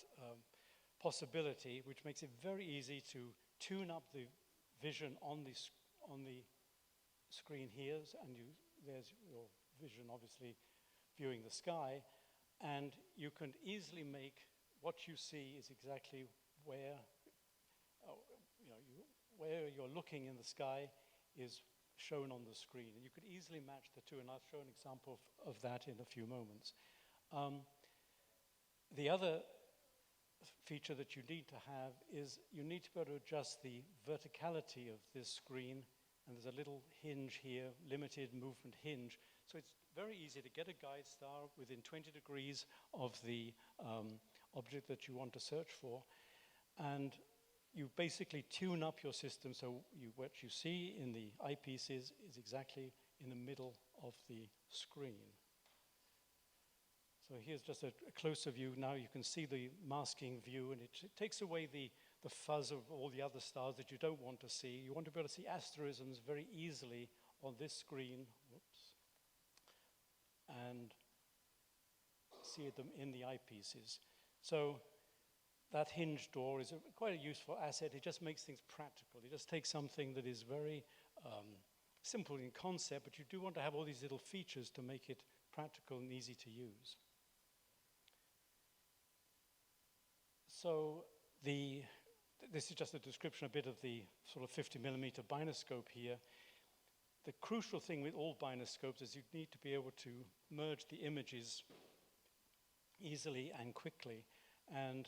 possibility, which makes it very easy to tune up the vision on the screen here, and there's your vision, obviously, viewing the sky, and you can easily make what you see is exactly where where you're looking in the sky is shown on the screen. And you could easily match the two, and I'll show an example of that in a few moments. The other feature that you need to have is you need to be able to adjust the verticality of this screen, and there's a little hinge here, limited movement hinge. So it's very easy to get a guide star within 20 degrees of the object that you want to search for, and you basically tune up your system so what you see in the eyepieces is exactly in the middle of the screen. So here's just a closer view. Now you can see the masking view, and it takes away the fuzz of all the other stars that you don't want to see. You want to be able to see asterisms very easily on this screen. Whoops. And see them in the eyepieces. So that hinge door is quite a useful asset. It just makes things practical. It just takes something that is very simple in concept, but you do want to have all these little features to make it practical and easy to use. So this is just a description a bit of the sort of 50 millimeter binoscope here. The crucial thing with all binoscopes is you need to be able to merge the images easily and quickly. And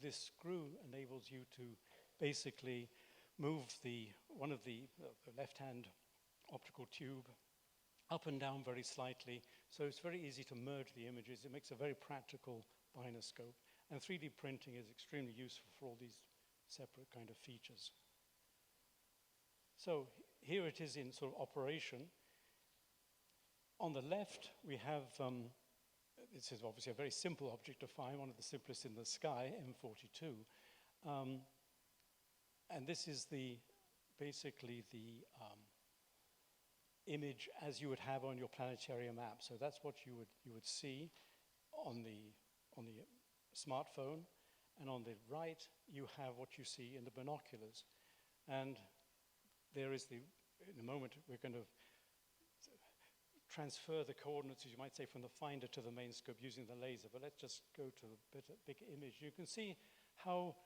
this screw enables you to basically move one of the left-hand optical tube up and down very slightly. So it's very easy to merge the images. It makes a very practical binoscope. And 3D printing is extremely useful for all these separate kind of features. So here it is in sort of operation. On the left, we have, this is obviously a very simple object to find, one of the simplest in the sky, M42. And this is basically the image as you would have on your planetarium map. So that's what you would see on the smartphone, and on the right you have what you see in the binoculars. And there is in a moment we're going to transfer the coordinates, as you might say, from the finder to the main scope using the laser. But let's just go to the big image. You can see how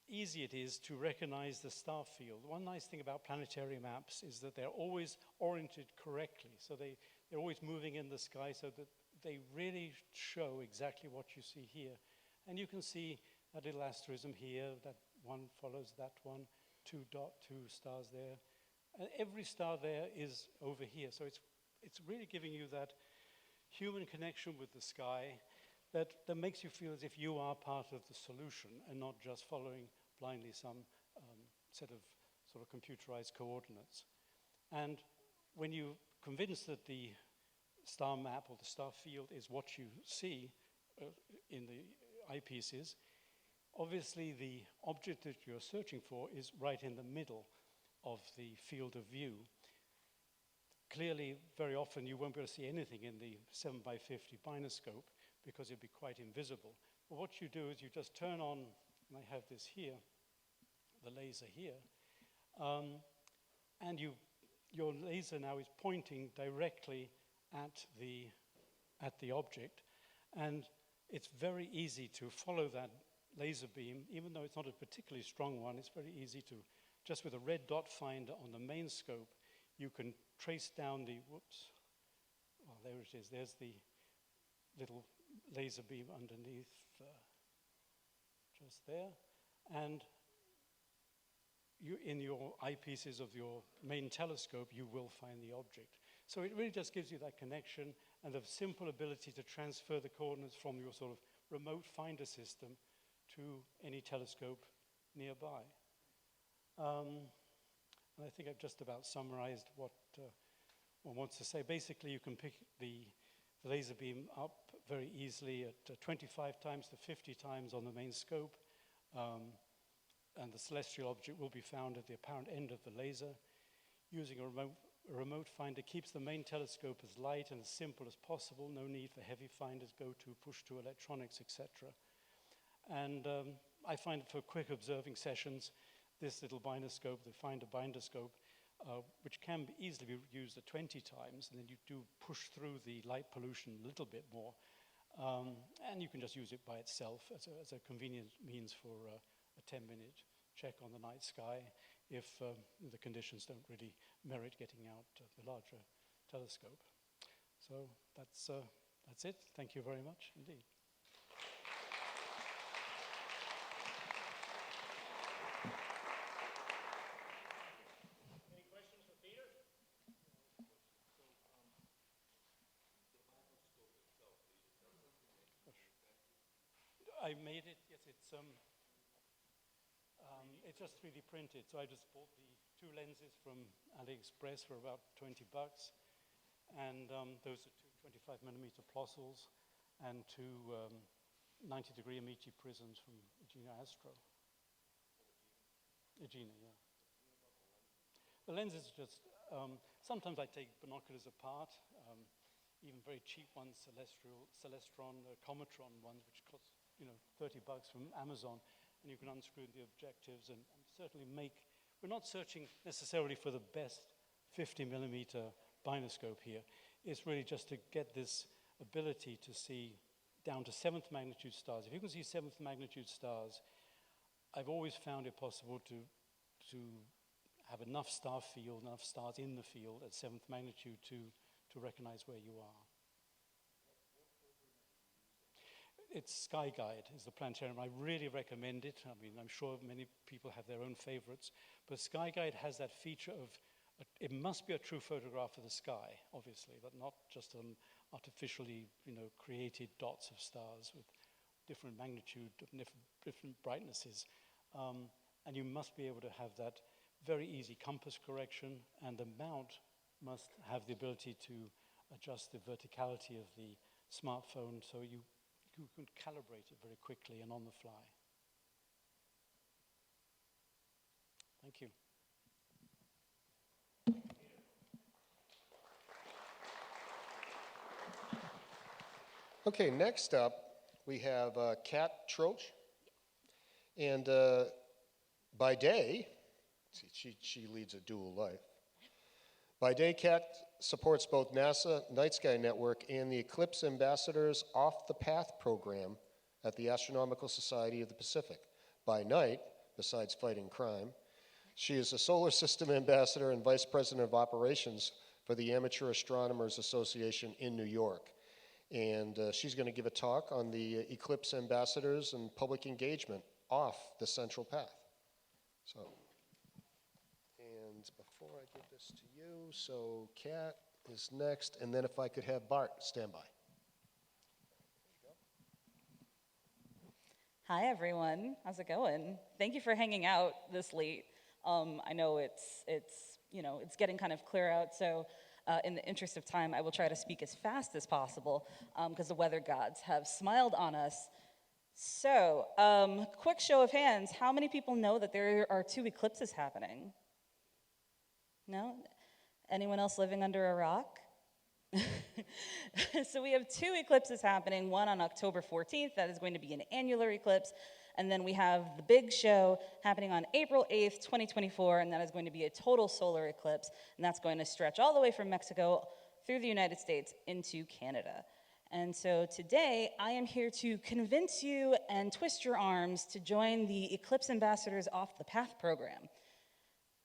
easy it is to recognize the star field. One nice thing about planetary maps is that they're always oriented correctly. So they're always moving in the sky so that they really show exactly what you see here. And you can see that little asterism here, that one follows that one, two stars there. And every star there is over here. So it's really giving you that human connection with the sky that makes you feel as if you are part of the solution and not just following blindly some set of sort of computerized coordinates. And when you're convinced that the star map or the star field is what you see in the eyepieces, obviously the object that you're searching for is right in the middle of the field of view. Clearly, very often you won't be able to see anything in the 7x50 binoscope because it'd be quite invisible. But what you do is you just turn on, and I have this here, the laser here, and your laser now is pointing directly at the object, and it's very easy to follow that laser beam. Even though it's not a particularly strong one, it's very easy to, just with a red dot finder on the main scope, you can trace down there it is, there's the little laser beam underneath, just there, and in your eyepieces of your main telescope, you will find the object. So it really just gives you that connection and the simple ability to transfer the coordinates from your sort of remote finder system to any telescope nearby. And I think I've just about summarized what one wants to say. Basically, you can pick the laser beam up very easily at 25 times to 50 times on the main scope, and the celestial object will be found at the apparent end of the laser. Using a remote finder keeps the main telescope as light and as simple as possible. No need for heavy finders, go-to, push-to electronics, etc. And I find for quick observing sessions, this little binoscope, the finder bindoscope, which can easily be used at 20 times, and then you do push through the light pollution a little bit more. And you can just use it by itself as a convenient means for a 10-minute check on the night sky. if the conditions don't really merit getting out the larger telescope. So that's it. Thank you very much indeed. Any questions for Peter? I made it. Yes, it's just 3D printed. So I just bought the 2 lenses from AliExpress for about $20, and those are 2 25mm Plossls and 2 90-degree Amici prisms from Agena Astro. Agena, yeah. The lenses just, sometimes I take binoculars apart, even very cheap ones, Celestron, Cometron ones, which cost, $30 from Amazon, and you can unscrew the objectives and certainly we're not searching necessarily for the best 50mm binoscope here. It's really just to get this ability to see down to 7th magnitude stars. If you can see 7th magnitude stars, I've always found it possible to have enough star field, enough stars in the field at 7th magnitude to recognize where you are. It's SkyGuide is the planetarium. I really recommend it. I mean, I'm sure many people have their own favorites, but SkyGuide has that feature of, it must be a true photograph of the sky, obviously, but not just artificially, created dots of stars with different magnitude, different brightnesses. And you must be able to have that very easy compass correction, and the mount must have the ability to adjust the verticality of the smartphone so you can calibrate it very quickly and on the fly. Thank you. Okay, next up, we have Kat Troach. And by day, she leads a dual life. By day, Kat supports both NASA Night Sky Network and the Eclipse Ambassadors Off the Path program at the Astronomical Society of the Pacific. By night, besides fighting crime, she is a Solar System Ambassador and Vice President of Operations for the Amateur Astronomers Association in New York. And she's going to give a talk on the Eclipse Ambassadors and public engagement off the central path. So, and before I give this to you, so Kat is next, and then if I could have Bart stand by. Hi everyone, how's it going? Thank you for hanging out this late. I know it's getting kind of clear out, so in the interest of time, I will try to speak as fast as possible because the weather gods have smiled on us. So, quick show of hands, how many people know that there are 2 eclipses happening? No? Anyone else living under a rock? So we have 2 eclipses happening, one on October 14th, that is going to be an annular eclipse, and then we have the big show happening on April 8th, 2024, and that is going to be a total solar eclipse, and that's going to stretch all the way from Mexico through the United States into Canada. And so today, I am here to convince you and twist your arms to join the Eclipse Ambassadors Off the Path program,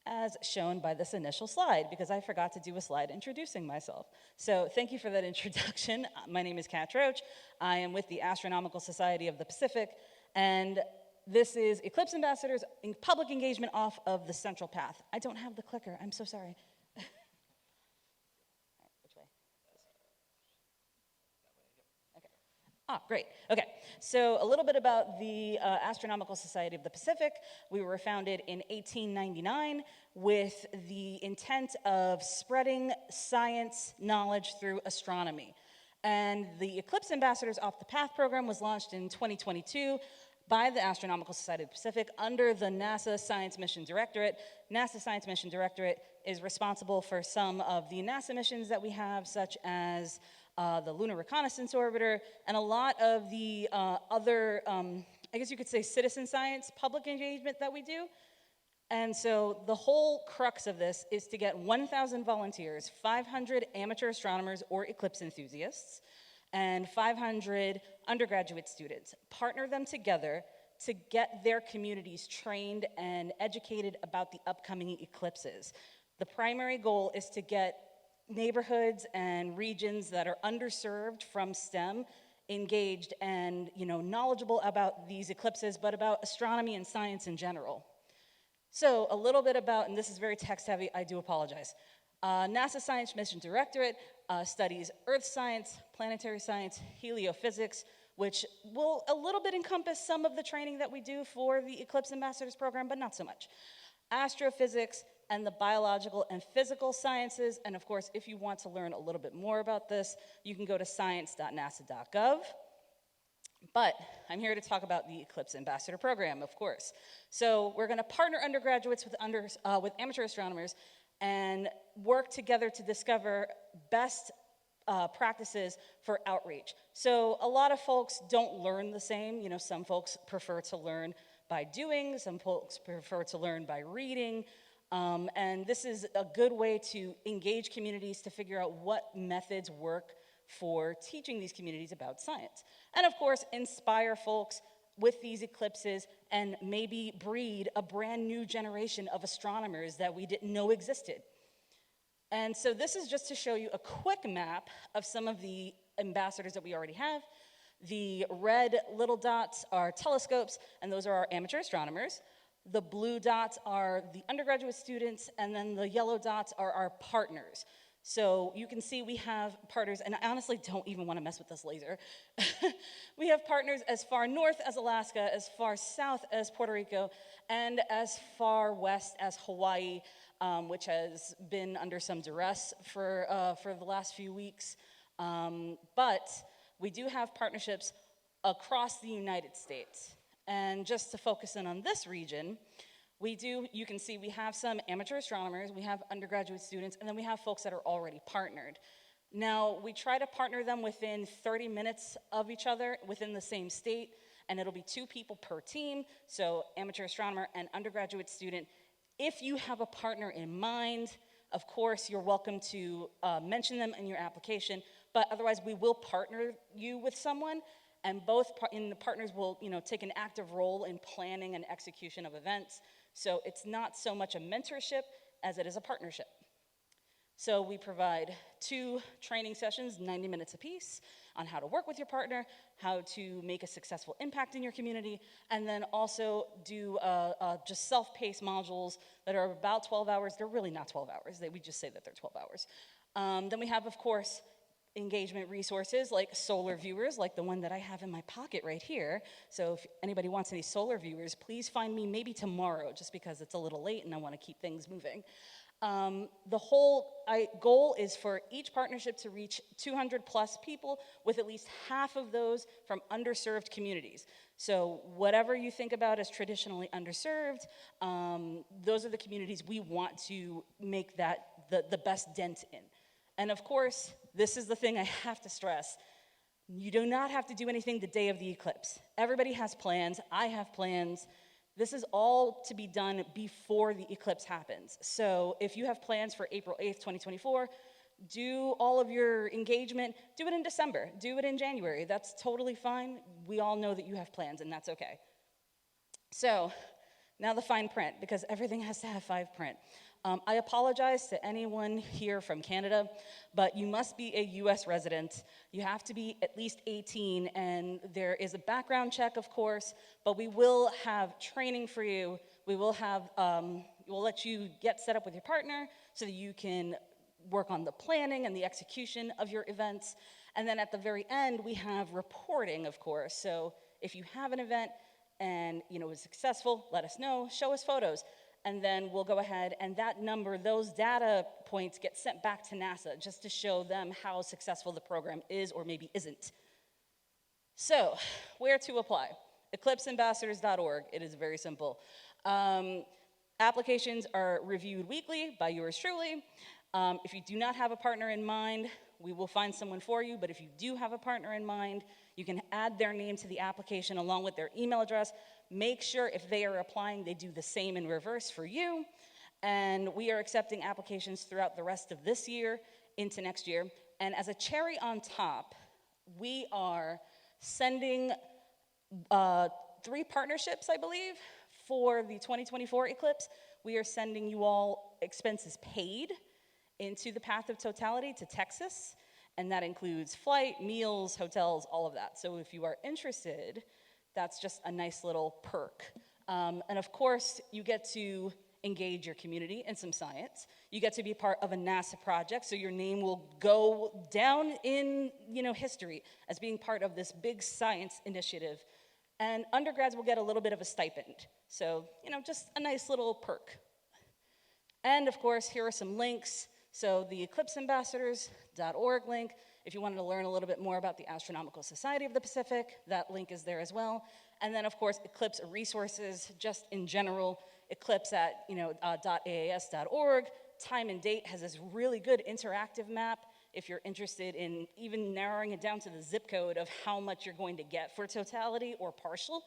as shown by this initial slide, because I forgot to do a slide introducing myself. So thank you for that introduction. My name is Kat Troach. I am with the Astronomical Society of the Pacific, and this is Eclipse Ambassadors in Public Engagement Off of the Central Path. I don't have the clicker, I'm so sorry. Great. Okay, so a little bit about the Astronomical Society of the Pacific. We were founded in 1899 with the intent of spreading science knowledge through astronomy. And the Eclipse Ambassadors Off the Path program was launched in 2022 by the Astronomical Society of the Pacific under the NASA Science Mission Directorate. NASA Science Mission Directorate is responsible for some of the NASA missions that we have, such as the Lunar Reconnaissance Orbiter, and a lot of the other, I guess you could say, citizen science public engagement that we do. And so the whole crux of this is to get 1,000 volunteers, 500 amateur astronomers or eclipse enthusiasts, and 500 undergraduate students, partner them together to get their communities trained and educated about the upcoming eclipses. The primary goal is to get neighborhoods and regions that are underserved from STEM engaged and knowledgeable about these eclipses, but about astronomy and science in general. So a little bit about, and this is very text heavy, I do apologize. NASA Science Mission Directorate studies Earth science, planetary science, heliophysics, which will a little bit encompass some of the training that we do for the Eclipse Ambassadors program, but not so much. Astrophysics and the biological and physical sciences, and of course, if you want to learn a little bit more about this, you can go to science.nasa.gov. But I'm here to talk about the Eclipse Ambassador program, of course. So we're going to partner undergraduates with amateur astronomers and work together to discover best practices for outreach. So a lot of folks don't learn the same. Some folks prefer to learn by doing, some folks prefer to learn by reading, and this is a good way to engage communities to figure out what methods work for teaching these communities about science. And of course, inspire folks with these eclipses and maybe breed a brand new generation of astronomers that we didn't know existed. And so this is just to show you a quick map of some of the ambassadors that we already have. The red little dots are telescopes, and those are our amateur astronomers. The blue dots are the undergraduate students, and then the yellow dots are our partners. So you can see we have partners, and I honestly don't even want to mess with this laser. We have partners as far north as Alaska, as far south as Puerto Rico, and as far west as Hawaii, which has been under some duress for the last few weeks. But we do have partnerships across the United States. And just to focus in on this region, you can see we have some amateur astronomers, we have undergraduate students, and then we have folks that are already partnered. Now, we try to partner them within 30 minutes of each other within the same state, and it'll be 2 people per team, so amateur astronomer and undergraduate student. If you have a partner in mind, of course, you're welcome to mention them in your application, but otherwise we will partner you with someone, and both the partners will take an active role in planning and execution of events. So it's not so much a mentorship as it is a partnership. So we provide 2 training sessions, 90 minutes apiece, on how to work with your partner, how to make a successful impact in your community, and then also do just self-paced modules that are about 12 hours. They're really not 12 hours. We just say that they're 12 hours. Then we have, of course, engagement resources like solar viewers, like the one that I have in my pocket right here. So if anybody wants any solar viewers, please find me maybe tomorrow, just because it's a little late and I want to keep things moving. The whole goal is for each partnership to reach 200 plus people, with at least half of those from underserved communities. So whatever you think about as traditionally underserved, those are the communities we want to make that the best dent in. And of course, this is the thing I have to stress. You do not have to do anything the day of the eclipse. Everybody has plans. I have plans. This is all to be done before the eclipse happens. So if you have plans for April 8th, 2024, do all of your engagement, do it in December, do it in January. That's totally fine. We all know that you have plans, and that's okay. So now the fine print, because everything has to have fine print. I apologize to anyone here from Canada, but you must be a US resident. You have to be at least 18, and there is a background check, of course, but we will have training for you. We will have, we'll let you get set up with your partner so that you can work on the planning and the execution of your events. And then at the very end, we have reporting, of course. So if you have an event and it was successful, let us know, show us photos. And then we'll go ahead, and that number, those data points get sent back to NASA just to show them how successful the program is or maybe isn't. So, where to apply? EclipseAmbassadors.org. It is very simple. Applications are reviewed weekly by yours truly. If you do not have a partner in mind, we will find someone for you, but if you do have a partner in mind, you can add their name to the application along with their email address. Make sure if they are applying, they do the same in reverse for you. And we are accepting applications throughout the rest of this year into next year. And as a cherry on top, we are sending 3 partnerships, I believe, for the 2024 eclipse. We are sending you all expenses paid into the Path of Totality to Texas, and that includes flight, meals, hotels, all of that. So if you are interested, that's just a nice little perk. And of course, you get to engage your community in some science. You get to be part of a NASA project, so your name will go down in, history as being part of this big science initiative. And undergrads will get a little bit of a stipend. So, just a nice little perk. And of course, here are some links. So the eclipseambassadors.org link, if you wanted to learn a little bit more about the Astronomical Society of the Pacific, that link is there as well. And then of course, Eclipse resources, just in general, Eclipse at .aas.org. Time and Date has this really good interactive map if you're interested in even narrowing it down to the zip code of how much you're going to get for totality or partial.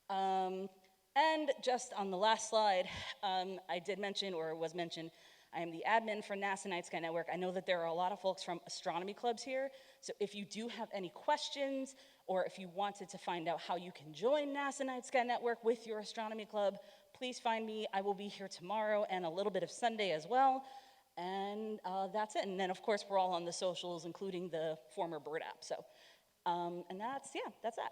And just on the last slide, I did mention, or was mentioned, I am the admin for NASA Night Sky Network. I know that there are a lot of folks from astronomy clubs here, so if you do have any questions, or if you wanted to find out how you can join NASA Night Sky Network with your astronomy club, please find me. I will be here tomorrow and a little bit of Sunday as well. And that's it. And then, of course, we're all on the socials, including the former Bird app. So, and that's that.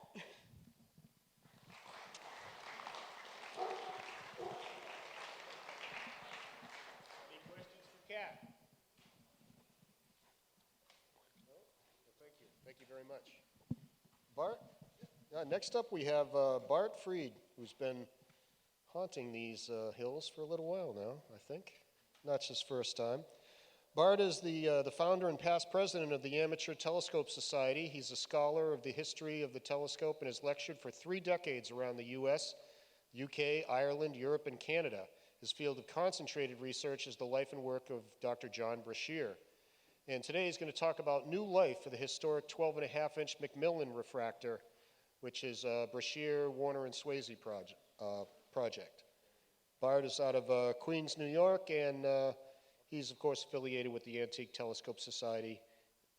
Any questions for Kat? No? Well, thank you. Thank you very much. Bart? Next up, we have Bart Freed, who's been haunting these hills for a little while now, I think. Not his first time. Bart is the founder and past president of the Amateur Telescope Society. He's a scholar of the history of the telescope and has lectured for 3 decades around the U.S., UK, Ireland, Europe, and Canada. His field of concentrated research is the life and work of Dr. John Brashear. And today he's going to talk about new life for the historic 12.5-inch Macmillan refractor, which is Brashear, Warner, and Swayze project. Bart is out of Queens, New York, and he's, of course, affiliated with the Antique Telescope Society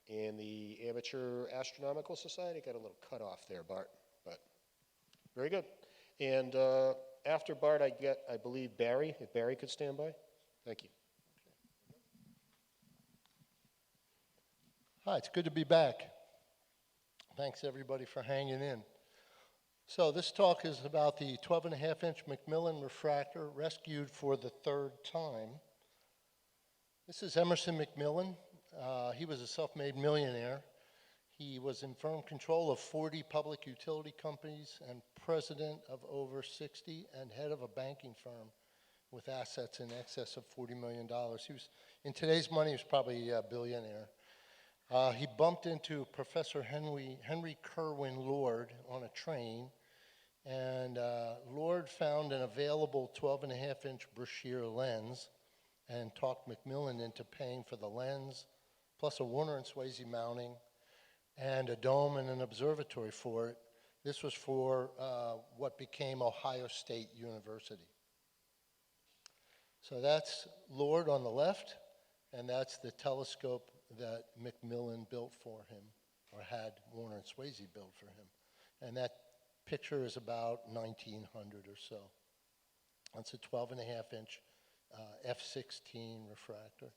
and the Amateur Astronomical Society. Got a little cut off there, Bart, but very good. And after Bart, I believe, Barry, if Barry could stand by. Thank you. Hi, it's good to be back. Thanks, everybody, for hanging in. So this talk is about the 12.5-inch Macmillan refractor, rescued for the 3rd time. This is Emerson Macmillan. He was a self-made millionaire. He was in firm control of 40 public utility companies and president of over 60 and head of a banking firm with assets in excess of $40 million. He was, in today's money, he was probably a billionaire. He bumped into Professor Henry Kerwin Lord on a train, and Lord found an available 12.5-inch Brashear lens and talked Macmillan into paying for the lens, plus a Warner and Swayze mounting, and a dome and an observatory for it. This was for what became Ohio State University. So that's Lord on the left, and that's the telescope that Macmillan built for him, or had Warner and Swayze build for him. And that picture is about 1900 or so. That's a 12.5-inch F16 refractor.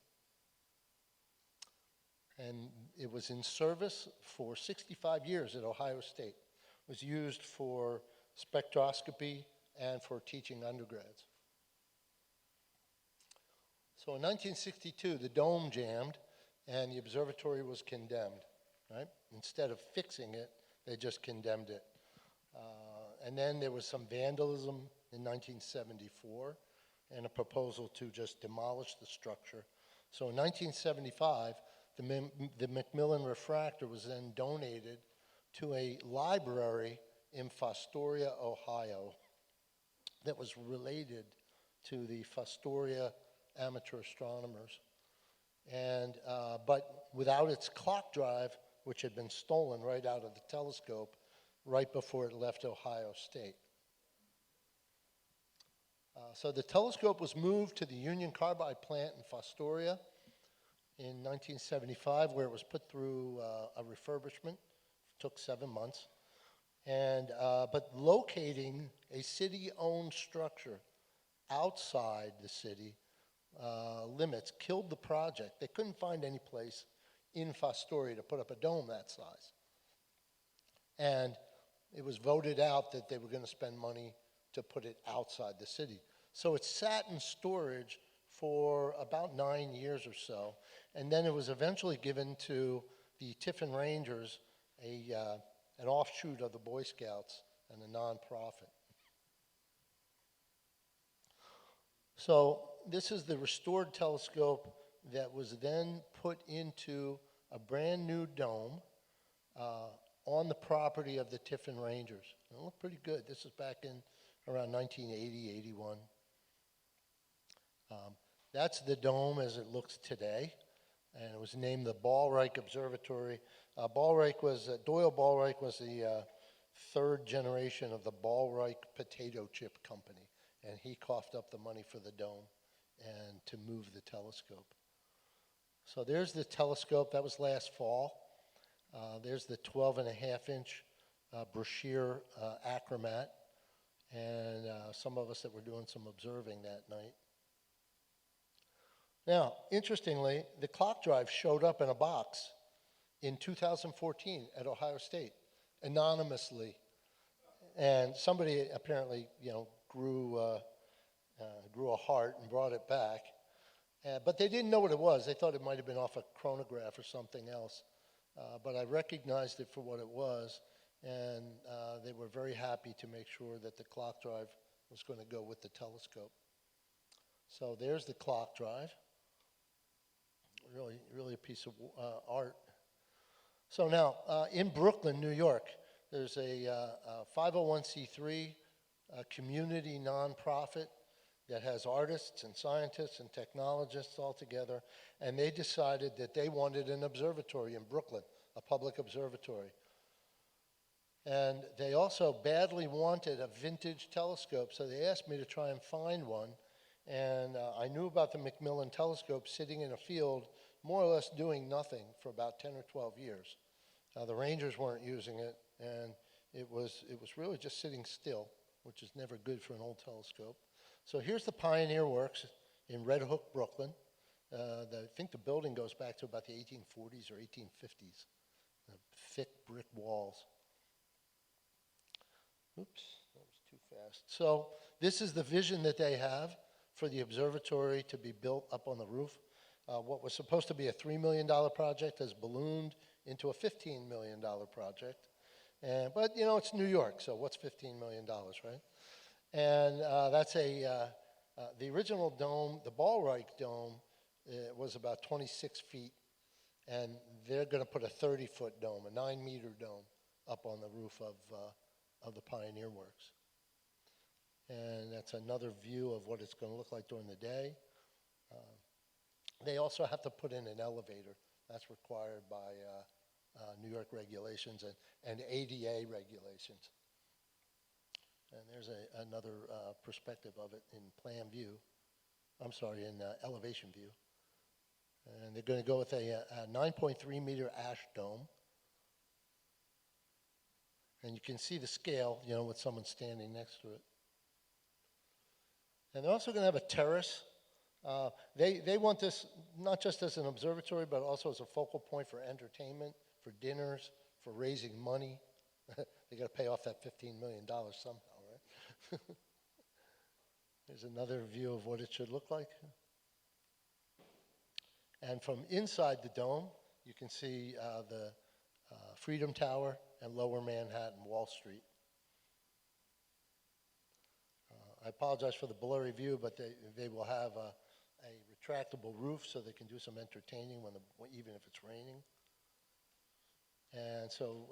And it was in service for 65 years at Ohio State. It was used for spectroscopy and for teaching undergrads. So in 1962, the dome jammed, and the observatory was condemned, right? Instead of fixing it, they just condemned it. And then there was some vandalism in 1974 and a proposal to just demolish the structure. So in 1975, the Macmillan refractor was then donated to a library in Fostoria, Ohio, that was related to the Fostoria amateur astronomers. And, but without its clock drive, which had been stolen right out of the telescope right before it left Ohio State. So the telescope was moved to the Union Carbide plant in Fostoria in 1975, where it was put through a refurbishment. It took 7 months. But locating a city-owned structure outside the city limits killed the project. They couldn't find any place in Fostoria to put up a dome that size. And it was voted out that they were going to spend money to put it outside the city. So it sat in storage for about 9 years or so, and then it was eventually given to the Tiffin Rangers, an offshoot of the Boy Scouts and a nonprofit. So this is the restored telescope that was then put into a brand new dome on the property of the Tiffin Rangers. And it looked pretty good. This is back in around 1980, 81. That's the dome as it looks today, and it was named the Ballreich Observatory. Doyle Ballreich was the third generation of the Ballreich potato chip company, and he coughed up the money for the dome and to move the telescope. So there's the telescope. That was last fall. There's the 12.5-inch Brashear Achromat, and some of us that were doing some observing that night. Now, interestingly, the clock drive showed up in a box in 2014 at Ohio State, anonymously. And somebody apparently, grew a heart and brought it back. But they didn't know what it was. They thought it might have been off a chronograph or something else. But I recognized it for what it was, and they were very happy to make sure that the clock drive was going to go with the telescope. So there's the clock drive. Really a piece of art. So now, in Brooklyn, New York, there's a 501c3 community nonprofit that has artists and scientists and technologists all together, and they decided that they wanted an observatory in Brooklyn, a public observatory. And they also badly wanted a vintage telescope, so they asked me to try and find one. And I knew about the Macmillan telescope sitting in a field, more or less doing nothing for about 10 or 12 years. The Rangers weren't using it, and it was really just sitting still, which is never good for an old telescope. So here's the Pioneer Works in Red Hook, Brooklyn. I think the building goes back to about the 1840s or 1850s. Thick brick walls. Oops, that was too fast. So this is the vision that they have for the observatory to be built up on the roof. What was supposed to be a $3 million project has ballooned into a $15 million project. But, it's New York, so what's $15 million, right? And that's the original dome, the Ballreich dome, was about 26 feet, and they're going to put a 30-foot dome, a 9-meter dome, up on the roof of the Pioneer Works. And that's another view of what it's going to look like during the day. They also have to put in an elevator. That's required by New York regulations and ADA regulations. And there's another perspective of it in plan view. I'm sorry, in elevation view. And they're going to go with a 9.3-meter ash dome. And you can see the scale, with someone standing next to it. And they're also going to have a terrace. They want this not just as an observatory, but also as a focal point for entertainment, for dinners, for raising money. They got to pay off that $15 million somehow, right? There's another view of what it should look like. And from inside the dome, you can see the Freedom Tower and Lower Manhattan, Wall Street. I apologize for the blurry view, but they will have a retractable roof so they can do some entertaining even if it's raining. And so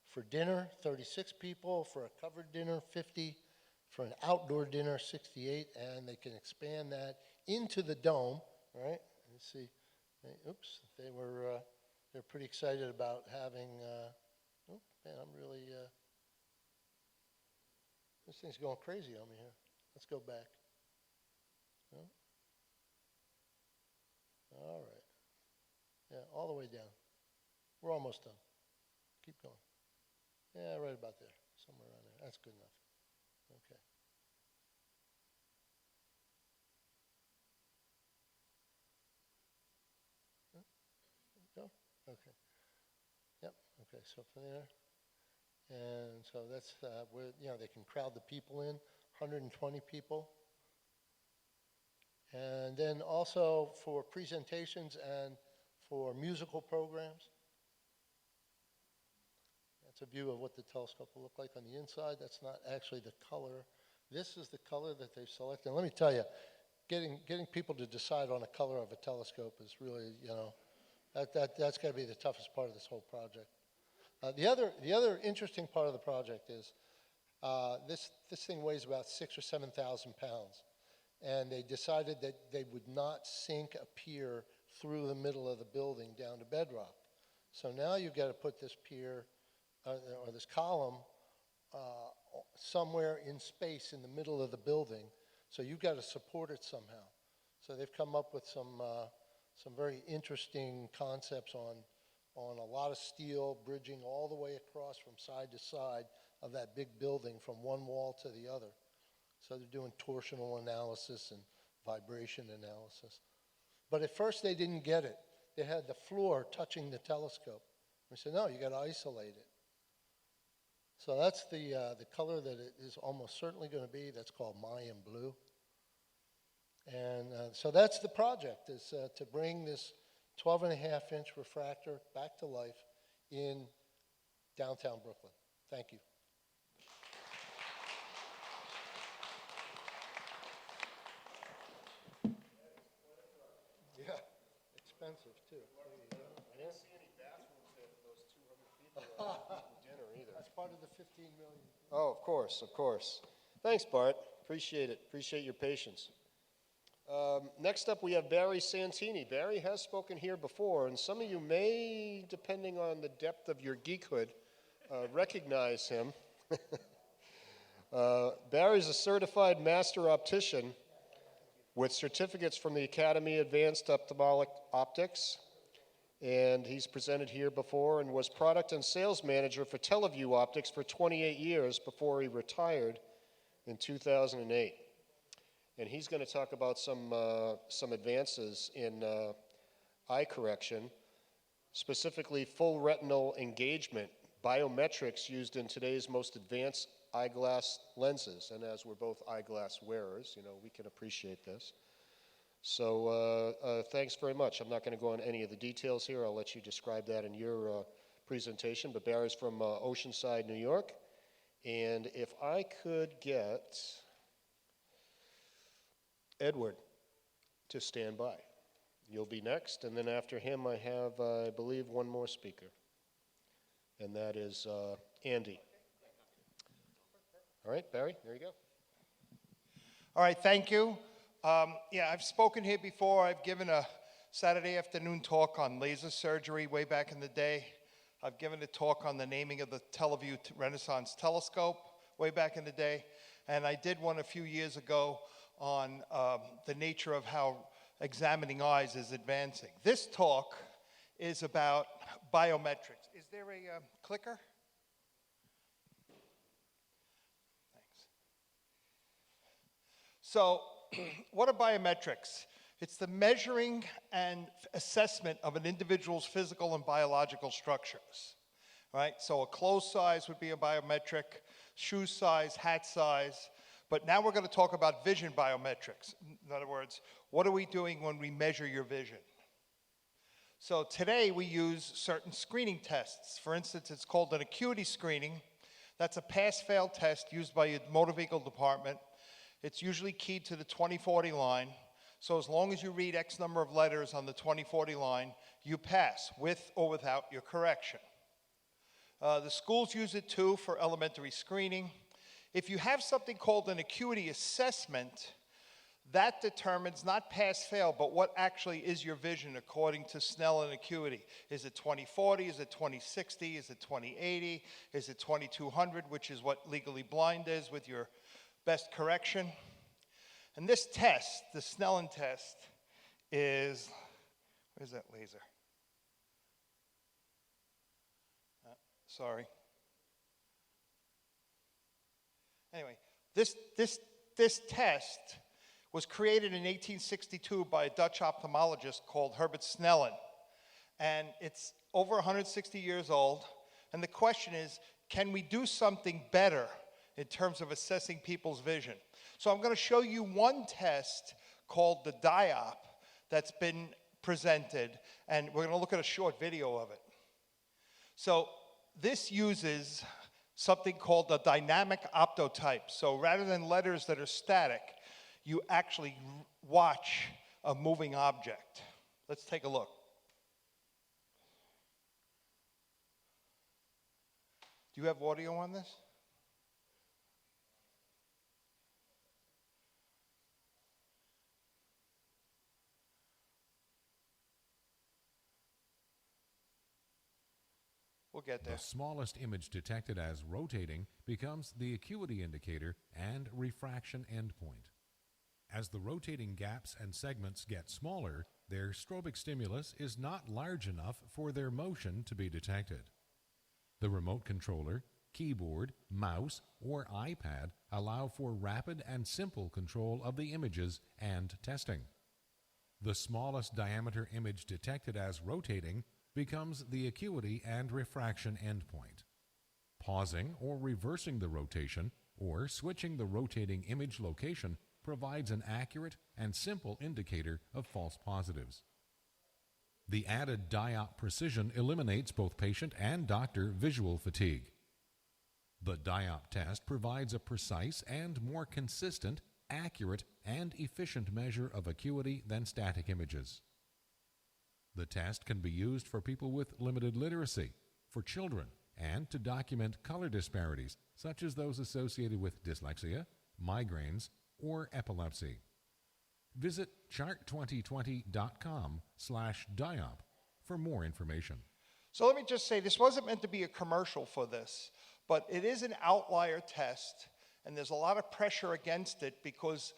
for dinner, 36 people. For a covered dinner, 50. For an outdoor dinner, 68. And they can expand that into the dome, right? You see, oops, they're pretty excited about having, oh man, this thing's going crazy on me here. Let's go back. No? All right. Yeah, all the way down. We're almost done. Keep going. Yeah, right about there, somewhere around there. That's good enough. Okay. Go? Okay. Yep, okay, so from there. And so that's where, they can crowd the people in, 120 people. And then also for presentations and for musical programs. That's a view of what the telescope will look like on the inside. That's not actually the color. This is the color that they've selected. And let me tell you, getting people to decide on a color of a telescope is really, that's got to be the toughest part of this whole project. The other interesting part of the project is this thing weighs about 6,000 or 7,000 pounds. And they decided that they would not sink a pier through the middle of the building down to bedrock. So now you've got to put this pier or this column somewhere in space in the middle of the building. So you've got to support it somehow. So they've come up with some very interesting concepts on a lot of steel bridging all the way across from side to side of that big building from one wall to the other. So they're doing torsional analysis and vibration analysis. But at first they didn't get it. They had the floor touching the telescope. We said, no, you got to isolate it. So that's the color that it is almost certainly going to be. That's called Mayan blue. And so that's the project, is to bring this 12.5-inch refractor back to life in downtown Brooklyn. Thank you. Yeah, expensive too. I didn't see any bathrooms there for those 200 people eating dinner either. That's part of the 15 million. Oh, of course, of course. Thanks, Bart. Appreciate it. Appreciate your patience. Next up, we have Barry Santini. Barry has spoken here before, and some of you may, depending on the depth of your geekhood, recognize him. Barry's a certified master optician with certificates from the Academy Advanced Ophthalmic Optics, and he's presented here before and was product and sales manager for Teleview Optics for 28 years before he retired in 2008. And he's going to talk about some advances in eye correction, specifically full retinal engagement, biometrics used in today's most advanced eyeglass lenses. And as we're both eyeglass wearers, we can appreciate this. So thanks very much. I'm not going to go on any of the details here. I'll let you describe that in your presentation. But Barry's from Oceanside, New York. And if I could get Edward to stand by. You'll be next, and then after him I have, I believe, one more speaker, and that is Andy. All right, Barry, there you go. All right, thank you. Yeah, I've spoken here before. I've given a Saturday afternoon talk on laser surgery way back in the day. I've given a talk on the naming of the Teleview Renaissance Telescope way back in the day, and I did one a few years ago on the nature of how examining eyes is advancing. This talk is about biometrics. Is there a clicker? Thanks. So, what are biometrics? It's the measuring and assessment of an individual's physical and biological structures, right? So a clothes size would be a biometric, shoe size, hat size. But now we're going to talk about vision biometrics. In other words, what are we doing when we measure your vision? So today we use certain screening tests. For instance, it's called an acuity screening. That's a pass-fail test used by your motor vehicle department. It's usually keyed to the 20/40 line. So as long as you read X number of letters on the 20/40 line, you pass with or without your correction. The schools use it too for elementary screening. If you have something called an acuity assessment, that determines not pass-fail, but what actually is your vision according to Snell and acuity. Is it 20/40? Is it 20/60? Is it 20/80? Is it 2200, which is what legally blind is with your best correction? And this test, the Snellen test, is, where's that laser? Sorry. Anyway, this test was created in 1862 by a Dutch ophthalmologist called Herbert Snellen. And it's over 160 years old. And the question is, can we do something better in terms of assessing people's vision? So I'm going to show you one test called the diop that's been presented, and we're going to look at a short video of it. So this uses something called a dynamic optotype. So rather than letters that are static, you actually watch a moving object. Let's take a look. Do you have audio on this? We'll get there. The smallest image detected as rotating becomes the acuity indicator and refraction endpoint. As the rotating gaps and segments get smaller, their strobic stimulus is not large enough for their motion to be detected. The remote controller, keyboard, mouse, or iPad allow for rapid and simple control of the images and testing. The smallest diameter image detected as rotating becomes the acuity and refraction endpoint. Pausing or reversing the rotation or switching the rotating image location provides an accurate and simple indicator of false positives. The added diop precision eliminates both patient and doctor visual fatigue. The diop test provides a precise and more consistent, accurate, and efficient measure of acuity than static images. The test can be used for people with limited literacy, for children, and to document color disparities, such as those associated with dyslexia, migraines, or epilepsy. Visit chart2020.com/diop for more information. So let me just say, this wasn't meant to be a commercial for this, but it is an outlier test, and there's a lot of pressure against it because,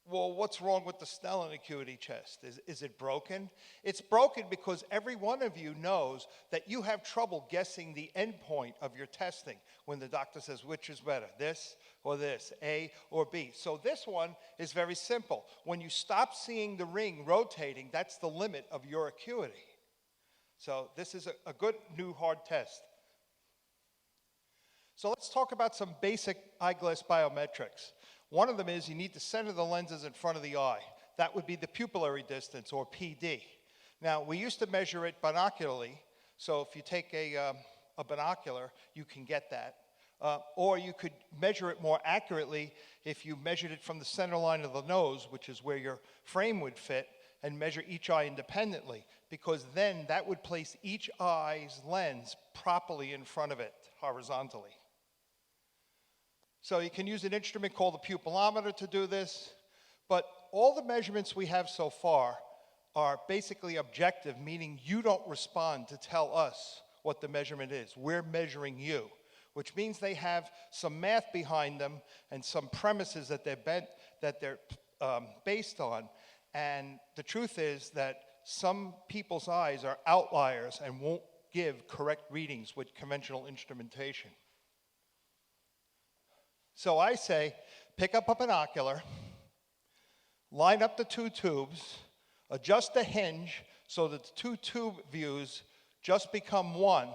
well, what's wrong with the Snellen acuity test? Is it broken? It's broken because every one of you knows that you have trouble guessing the endpoint of your testing when the doctor says, which is better, this or this, A or B. So this one is very simple. When you stop seeing the ring rotating, that's the limit of your acuity. So this is a good new hard test. So let's talk about some basic eyeglass biometrics. One of them is you need to center the lenses in front of the eye. That would be the pupillary distance, or PD. Now, we used to measure it binocularly, so if you take a binocular, you can get that. Or you could measure it more accurately if you measured it from the center line of the nose, which is where your frame would fit, and measure each eye independently, because then that would place each eye's lens properly in front of it, horizontally. So you can use an instrument called the pupillometer to do this, but all the measurements we have so far are basically objective, meaning you don't respond to tell us what the measurement is. We're measuring you, which means they have some math behind them and some premises that they're based on. And the truth is that some people's eyes are outliers and won't give correct readings with conventional instrumentation. So I say, pick up a binocular, line up the two tubes, adjust the hinge so that the two tube views just become one,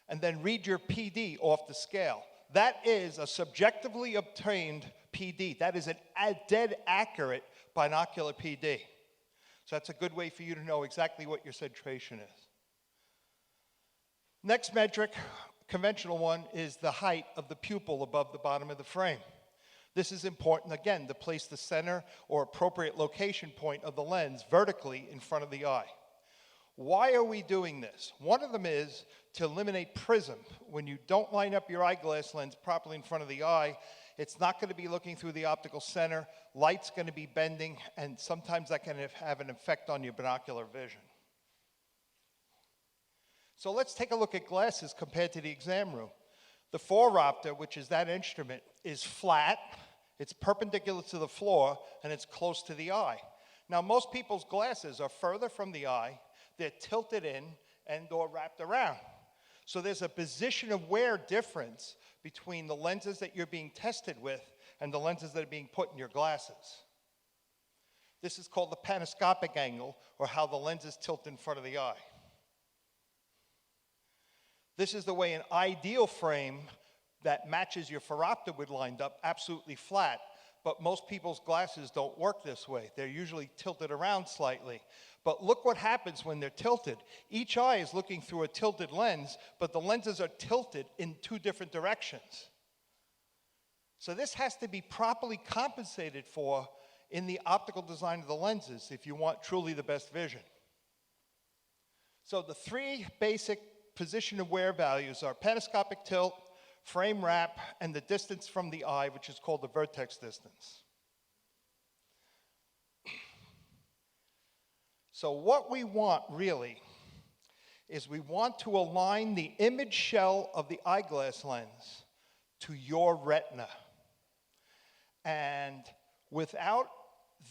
and then read your PD off the scale. That is a subjectively obtained PD. That is a dead accurate binocular PD. So that's a good way for you to know exactly what your centration is. Next metric, conventional one, is the height of the pupil above the bottom of the frame. This is important, again, to place the center or appropriate location point of the lens vertically in front of the eye. Why are we doing this? One of them is to eliminate prism. When you don't line up your eyeglass lens properly in front of the eye, it's not going to be looking through the optical center, light's going to be bending, and sometimes that can have an effect on your binocular vision. So let's take a look at glasses compared to the exam room. The phoropter, which is that instrument, is flat, it's perpendicular to the floor, and it's close to the eye. Now, most people's glasses are further from the eye, they're tilted in and or wrapped around. So there's a position of wear difference between the lenses that you're being tested with and the lenses that are being put in your glasses. This is called the panoscopic angle, or how the lenses tilt in front of the eye. This is the way an ideal frame that matches your phoropter would line up, absolutely flat. But most people's glasses don't work this way. They're usually tilted around slightly. But look what happens when they're tilted. Each eye is looking through a tilted lens, but the lenses are tilted in two different directions. So this has to be properly compensated for in the optical design of the lenses if you want truly the best vision. So the three basic position of wear values are panoscopic tilt, frame wrap, and the distance from the eye, which is called the vertex distance. So what we want really is we want to align the image shell of the eyeglass lens to your retina. And without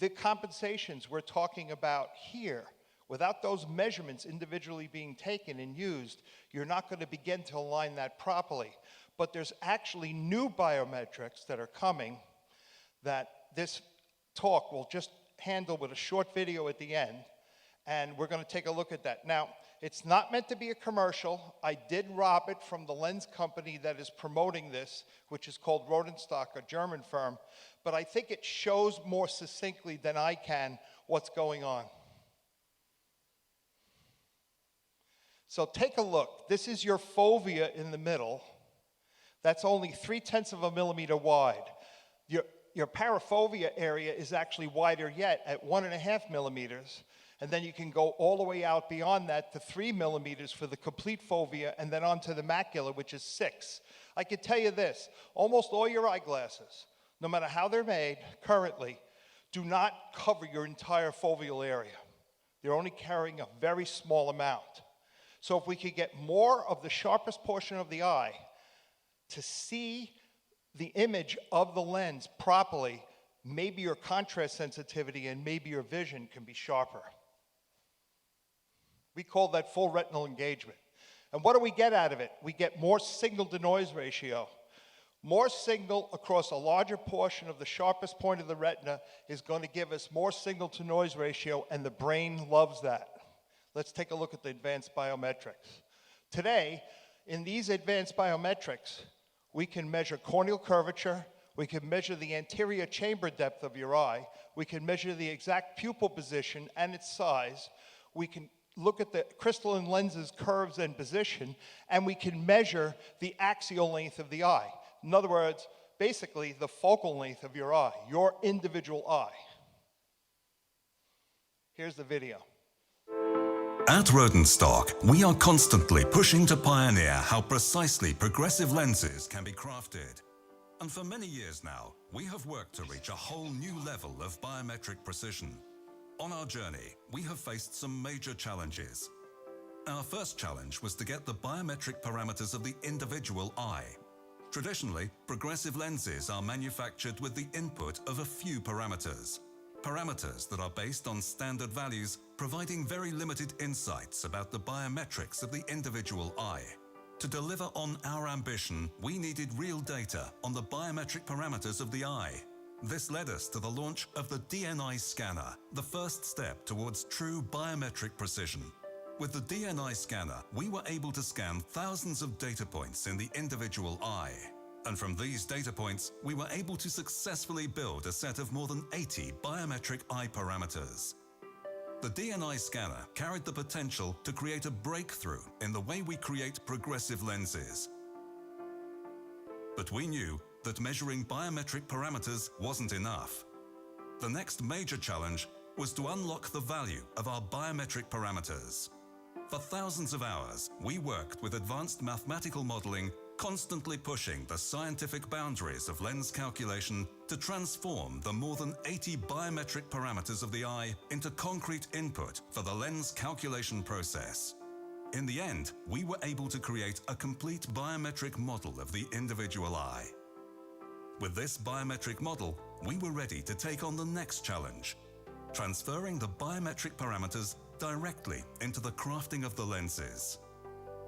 the compensations we're talking about here, without those measurements individually being taken and used, you're not going to begin to align that properly. But there's actually new biometrics that are coming that this talk will just handle with a short video at the end, and we're going to take a look at that. Now, it's not meant to be a commercial. I did rob it from the lens company that is promoting this, which is called Rodenstock, a German firm, but I think it shows more succinctly than I can what's going on. So take a look. This is your fovea in the middle. That's only 0.3 of a millimeter wide. Your parafoveal area is actually wider yet at 1.5 millimeters. And then you can go all the way out beyond that to 3 millimeters for the complete fovea, and then onto the macula, which is 6. I can tell you this, almost all your eyeglasses, no matter how they're made currently, do not cover your entire foveal area. They're only carrying a very small amount. So if we could get more of the sharpest portion of the eye to see the image of the lens properly, maybe your contrast sensitivity and maybe your vision can be sharper. We call that full retinal engagement. And what do we get out of it? We get more signal to noise ratio. More signal across a larger portion of the sharpest point of the retina is going to give us more signal to noise ratio, and the brain loves that. Let's take a look at the advanced biometrics. Today, in these advanced biometrics, we can measure corneal curvature, we can measure the anterior chamber depth of your eye, we can measure the exact pupil position and its size, we can look at the crystalline lens's curves and position, and we can measure the axial length of the eye. In other words, basically the focal length of your eye, your individual eye. Here's the video. At Rodenstock, we are constantly pushing to pioneer how precisely progressive lenses can be crafted. And for many years now, we have worked to reach a whole new level of biometric precision. On our journey, we have faced some major challenges. Our first challenge was to get the biometric parameters of the individual eye. Traditionally, progressive lenses are manufactured with the input of a few parameters. Parameters that are based on standard values, providing very limited insights about the biometrics of the individual eye. To deliver on our ambition, we needed real data on the biometric parameters of the eye. This led us to the launch of the DNI scanner, the first step towards true biometric precision. With the DNI scanner, we were able to scan thousands of data points in the individual eye. And from these data points, we were able to successfully build a set of more than 80 biometric eye parameters. The DNI scanner carried the potential to create a breakthrough in the way we create progressive lenses. But we knew that measuring biometric parameters wasn't enough. The next major challenge was to unlock the value of our biometric parameters. For thousands of hours, we worked with advanced mathematical modeling, constantly pushing the scientific boundaries of lens calculation to transform the more than 80 biometric parameters of the eye into concrete input for the lens calculation process. In the end, we were able to create a complete biometric model of the individual eye. With this biometric model, we were ready to take on the next challenge, transferring the biometric parameters directly into the crafting of the lenses.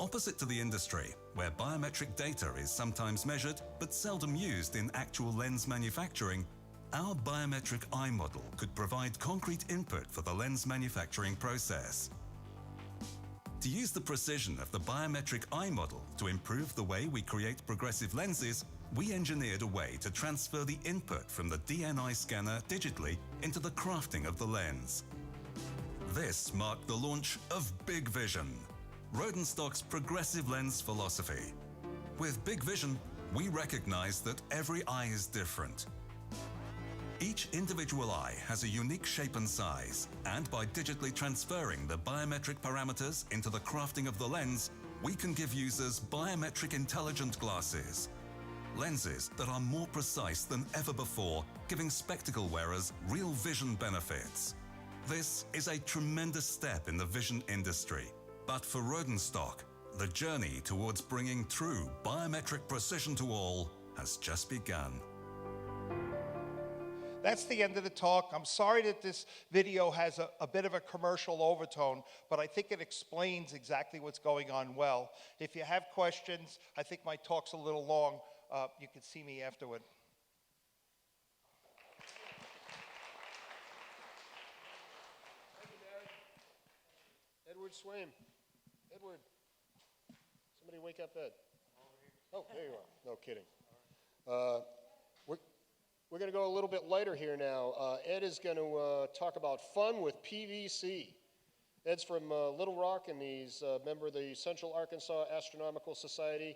Opposite to the industry, where biometric data is sometimes measured but seldom used in actual lens manufacturing, our biometric eye model could provide concrete input for the lens manufacturing process. To use the precision of the biometric eye model to improve the way we create progressive lenses, we engineered a way to transfer the input from the DNI scanner digitally into the crafting of the lens. This marked the launch of Big Vision, Rodenstock's progressive lens philosophy. With Big Vision, we recognize that every eye is different. Each individual eye has a unique shape and size, and by digitally transferring the biometric parameters into the crafting of the lens, we can give users biometric intelligent glasses. Lenses that are more precise than ever before, giving spectacle wearers real vision benefits. This is a tremendous step in the vision industry. But for Rodenstock, the journey towards bringing true biometric precision to all has just begun. That's the end of the talk. I'm sorry that this video has a bit of a commercial overtone, but I think it explains exactly what's going on well. If you have questions, I think my talk's a little long. You can see me afterward. Thank you, Barry. Edward Swaim. Edward. Somebody wake up Ed. Oh, there you are. No kidding. We're going to go a little bit lighter here now. Ed is going to talk about fun with PVC. Ed's from Little Rock, and he's a member of the Central Arkansas Astronomical Society.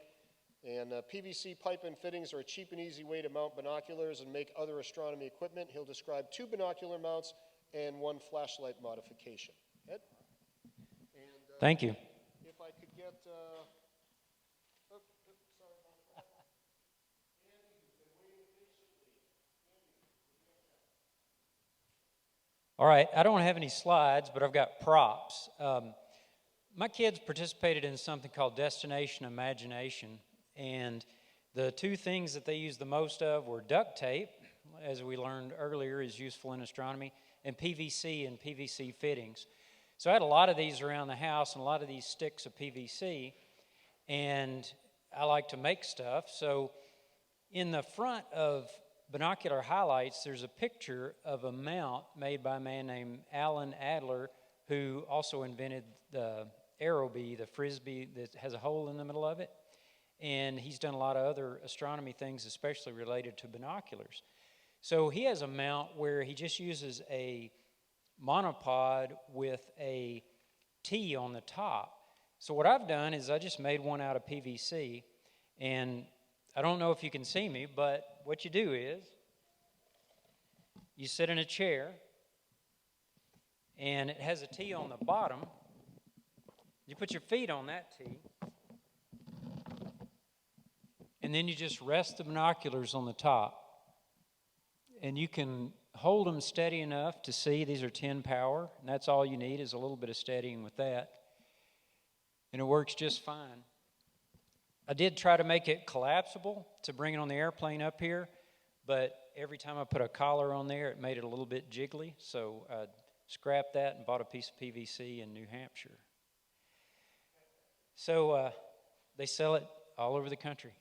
And PVC pipe and fittings are a cheap and easy way to mount binoculars and make other astronomy equipment. He'll describe 2 binocular mounts and 1 flashlight modification. Ed? And, thank you. If I could get... sorry about that. Andy, who's been waiting patiently. All right, I don't have any slides, but I've got props. My kids participated in something called Destination Imagination, and the 2 things that they used the most of were duct tape, as we learned earlier is useful in astronomy, and PVC and PVC fittings. So I had a lot of these around the house and a lot of these sticks of PVC, and I like to make stuff. So in the front of Binocular Highlights, there's a picture of a mount made by a man named Alan Adler, who also invented the Aerobee, the Frisbee that has a hole in the middle of it. And he's done a lot of other astronomy things, especially related to binoculars. So he has a mount where he just uses a monopod with a T on the top. So what I've done is I just made one out of PVC, and I don't know if you can see me, but what you do is you sit in a chair, and it has a T on the bottom. You put your feet on that T, and then you just rest the binoculars on the top. And you can hold them steady enough to see. These are 10 power, and that's all you need is a little bit of steadying with that. And it works just fine. I did try to make it collapsible to bring it on the airplane up here, but every time I put a collar on there, it made it a little bit jiggly, so I scrapped that and bought a piece of PVC in New Hampshire. So they sell it all over the country.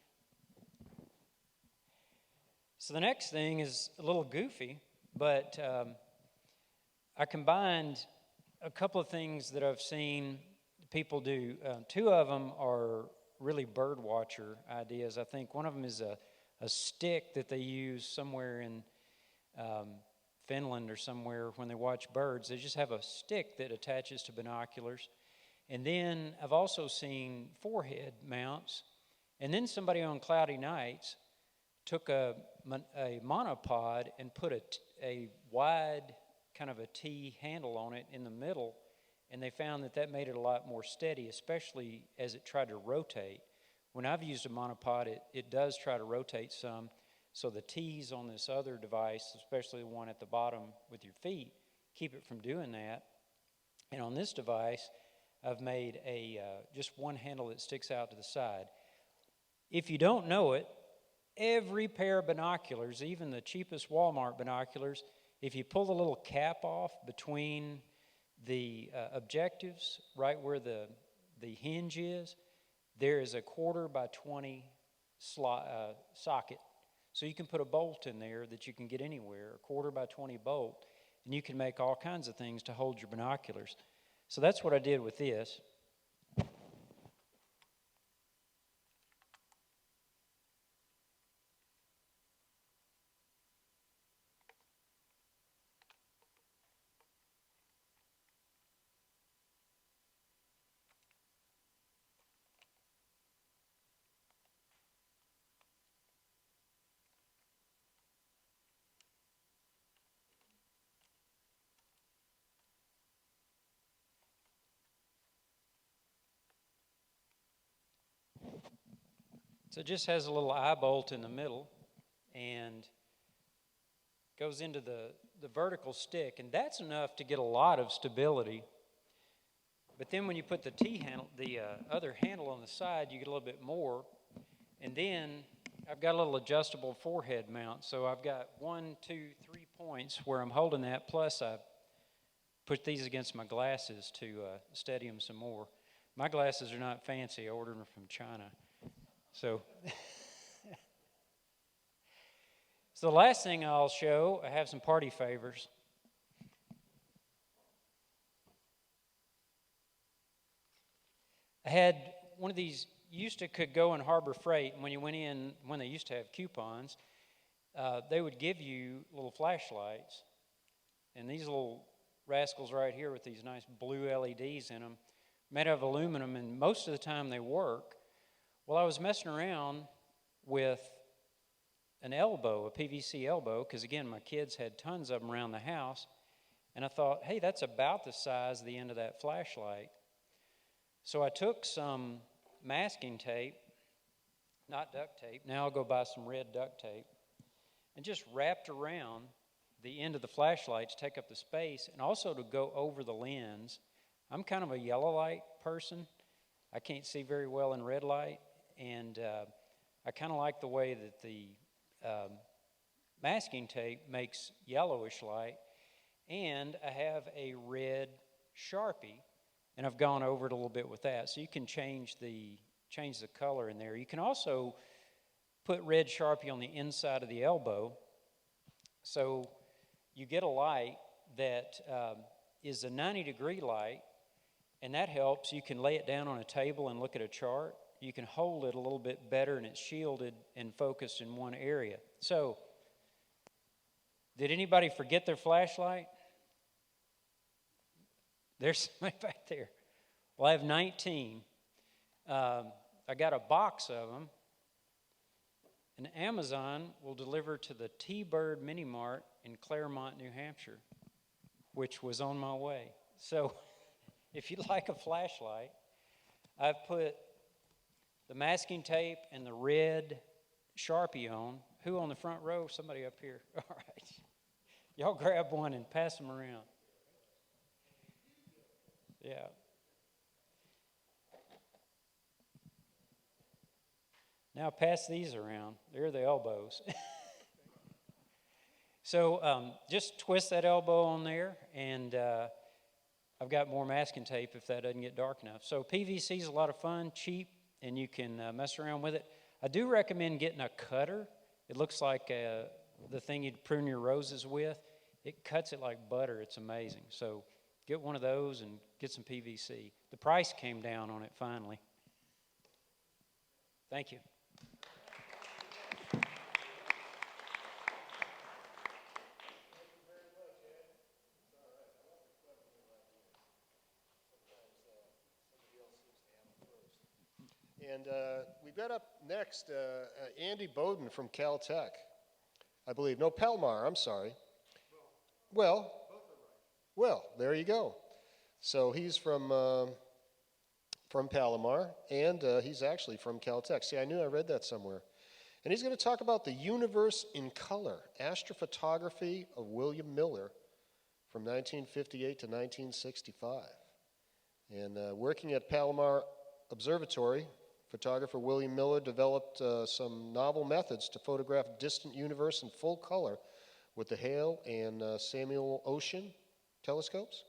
So the next thing is a little goofy, but I combined a couple of things that I've seen people do. 2 of them are really bird watcher ideas. I think one of them is a stick that they use somewhere in Finland or somewhere when they watch birds. They just have a stick that attaches to binoculars. And then I've also seen forehead mounts. And then somebody on cloudy nights took a monopod and put a wide kind of a T handle on it in the middle, and they found that that made it a lot more steady, especially as it tried to rotate. When I've used a monopod, it does try to rotate some, so the T's on this other device, especially the one at the bottom with your feet, keep it from doing that. And on this device, I've made just one handle that sticks out to the side. If you don't know it, every pair of binoculars, even the cheapest Walmart binoculars, if you pull the little cap off between the objectives, right where the hinge is, there is a 1/4 by 20 socket. So you can put a bolt in there that you can get anywhere, a 1/4 by 20 bolt, and you can make all kinds of things to hold your binoculars. So that's what I did with this. So it just has a little eye bolt in the middle and goes into the vertical stick, and that's enough to get a lot of stability. But then when you put the T-handle, the other handle on the side, you get a little bit more. And then I've got a little adjustable forehead mount, so I've got 1, 2, 3 points where I'm holding that, plus I put these against my glasses to steady them some more. My glasses are not fancy. I ordered them from China. So, so the last thing I'll show, I have some party favors. I had one of these, could go in Harbor Freight, and when you went in, when they used to have coupons, they would give you little flashlights. And these little rascals right here with these nice blue LEDs in them, made out of aluminum, and most of the time they work. Well, I was messing around with an elbow, a PVC elbow, because again, my kids had tons of them around the house, and I thought, hey, that's about the size of the end of that flashlight. So I took some masking tape, not duct tape, now I'll go buy some red duct tape, and just wrapped around the end of the flashlight to take up the space and also to go over the lens. I'm kind of a yellow light person. I can't see very well in red light, and I kind of like the way that the masking tape makes yellowish light, and I have a red Sharpie, and I've gone over it a little bit with that, so you can change the color in there. You can also put red Sharpie on the inside of the elbow, so you get a light that is a 90-degree light, and that helps. You can lay it down on a table and look at a chart. You can hold it a little bit better, and it's shielded and focused in one area. So, did anybody forget their flashlight? There's somebody back there. Well, I have 19. I got a box of them, and Amazon will deliver to the T-Bird Mini Mart in Claremont, New Hampshire, which was on my way. So, if you'd like a flashlight, I've put the masking tape and the red Sharpie on. Who on the front row? Somebody up here. All right. Y'all grab one and pass them around. Yeah. Now pass these around. They're the elbows. So just twist that elbow on there, and I've got more masking tape if that doesn't get dark enough. So PVC is a lot of fun, cheap, and you can mess around with it. I do recommend getting a cutter. It looks like the thing you'd prune your roses with. It cuts it like butter. It's amazing. So get one of those and get some PVC. The price came down on it finally. Thank you. And we've got up next Andy Bowden from Caltech, I believe. No, Palomar, I'm sorry. Well, there you go. So he's from Palomar, and he's actually from Caltech. See, I knew I read that somewhere. And he's going to talk about the universe in color, astrophotography of William Miller from 1958 to 1965. And working at Palomar Observatory, photographer William Miller developed some novel methods to photograph distant universe in full color with the Hale and Samuel Ocean telescopes.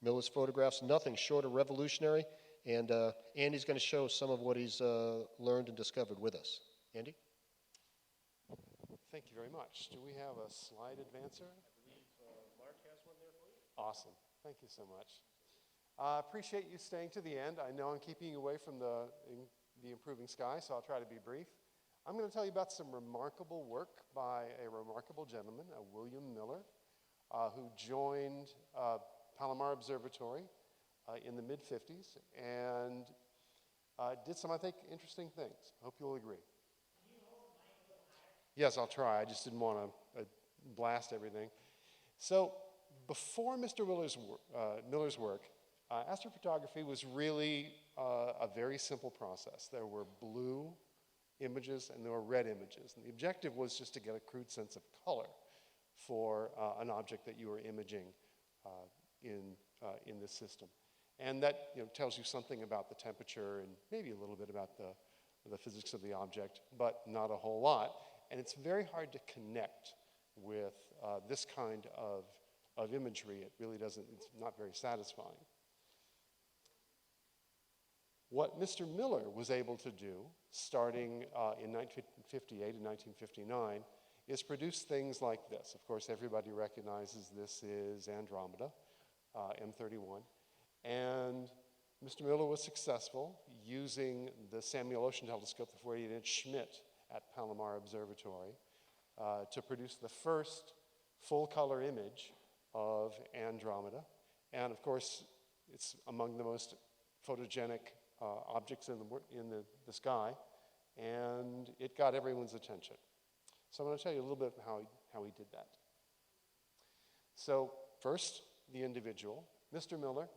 Miller's photographs nothing short of revolutionary And Andy's going to show some of what he's learned and discovered with us. Andy? Thank you very much. Do we have a slide advancer? I believe Mark has one there for you. Awesome. Thank you so much. I appreciate you staying to the end. I know I'm keeping you away from the improving sky, so I'll try to be brief. I'm going to tell you about some remarkable work by a remarkable gentleman, William Miller, who joined Palomar Observatory in the mid-50s and did some, I think, interesting things. I hope you'll agree. Yes, I'll try. I just didn't want to blast everything. So before Mr. Miller's work, astrophotography was really a very simple process. There were blue images and there were red images. And the objective was just to get a crude sense of color for an object that you were imaging in this system. And that tells you something about the temperature and maybe a little bit about the physics of the object, but not a whole lot. And it's very hard to connect with this kind of imagery. It really doesn't, it's not very satisfying. What Mr. Miller was able to do, starting in 1958 and 1959, is produce things like this. Of course, everybody recognizes this is Andromeda, M31. And Mr. Miller was successful using the Samuel Ocean Telescope, the 48-inch Schmidt, at Palomar Observatory to produce the first full-color image of Andromeda. And of course, it's among the most photogenic objects in the sky, and it got everyone's attention. So I'm going to tell you a little bit how he did that. So first, the individual. Mr. Miller,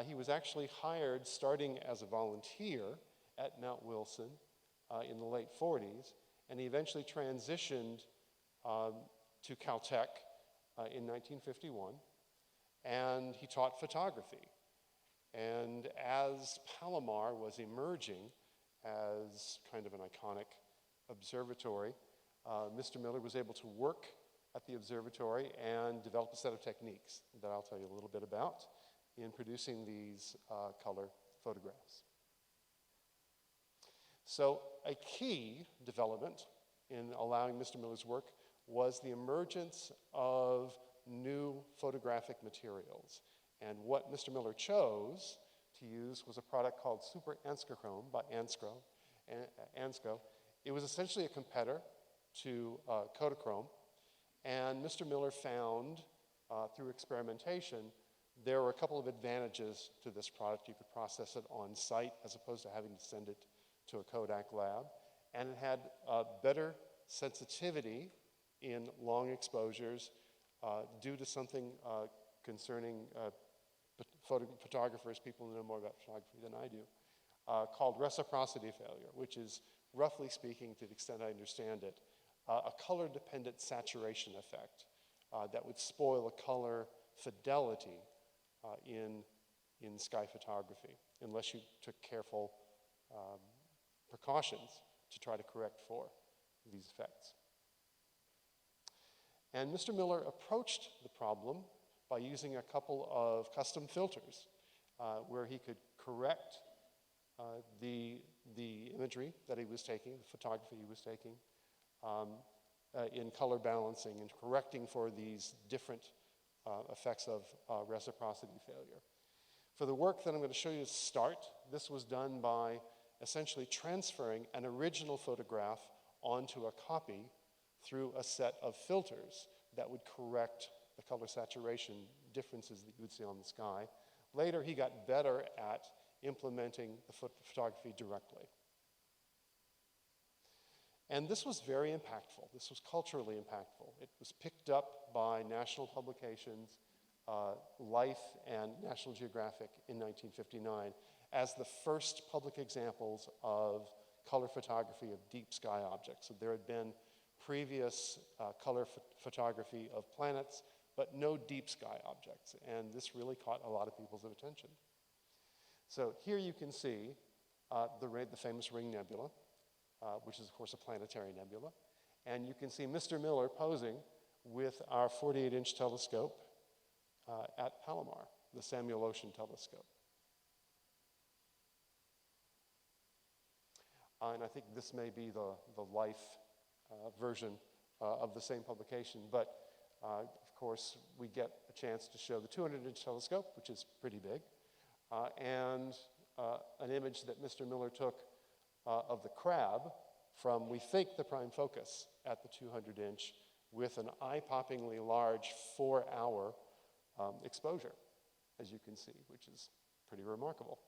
he was actually hired starting as a volunteer at Mount Wilson in the late 40s, and he eventually transitioned to Caltech in 1951, and he taught photography. And as Palomar was emerging as kind of an iconic observatory, Mr. Miller was able to work at the observatory and develop a set of techniques that I'll tell you a little bit about in producing these color photographs. So a key development in allowing Mr. Miller's work was the emergence of new photographic materials. And what Mr. Miller chose to use was a product called Super Anscochrome by Ansco. It was essentially a competitor to Kodachrome. And Mr. Miller found, through experimentation, there were a couple of advantages to this product. You could process it on site as opposed to having to send it to a Kodak lab. And it had better sensitivity in long exposures due to something concerning photographers, people who know more about photography than I do, called reciprocity failure, which is, roughly speaking, to the extent I understand it, a color-dependent saturation effect that would spoil a color fidelity in sky photography, unless you took careful precautions to try to correct for these effects. And Mr. Miller approached the problem by using a couple of custom filters where he could correct the imagery that he was taking, the photography he was taking, in color balancing and correcting for these different effects of reciprocity failure. For the work that I'm going to show you to start, this was done by essentially transferring an original photograph onto a copy through a set of filters that would correct the color saturation differences that you would see on the sky. Later, he got better at implementing the photography directly. And this was very impactful. This was culturally impactful. It was picked up by national publications, Life and National Geographic in 1959, as the first public examples of color photography of deep sky objects. So there had been previous color photography of planets, but no deep sky objects. And this really caught a lot of people's attention. So here you can see the famous Ring Nebula, which is, of course, a planetary nebula. And you can see Mr. Miller posing with our 48-inch telescope at Palomar, the Samuel Ocean Telescope. and I think this may be the life version of the same publication, but of course we get a chance to show the 200-inch telescope, which is pretty big, and an image that Mr. Miller took of the crab from, we think, the prime focus at the 200-inch with an eye-poppingly large 4-hour exposure, as you can see, which is pretty remarkable.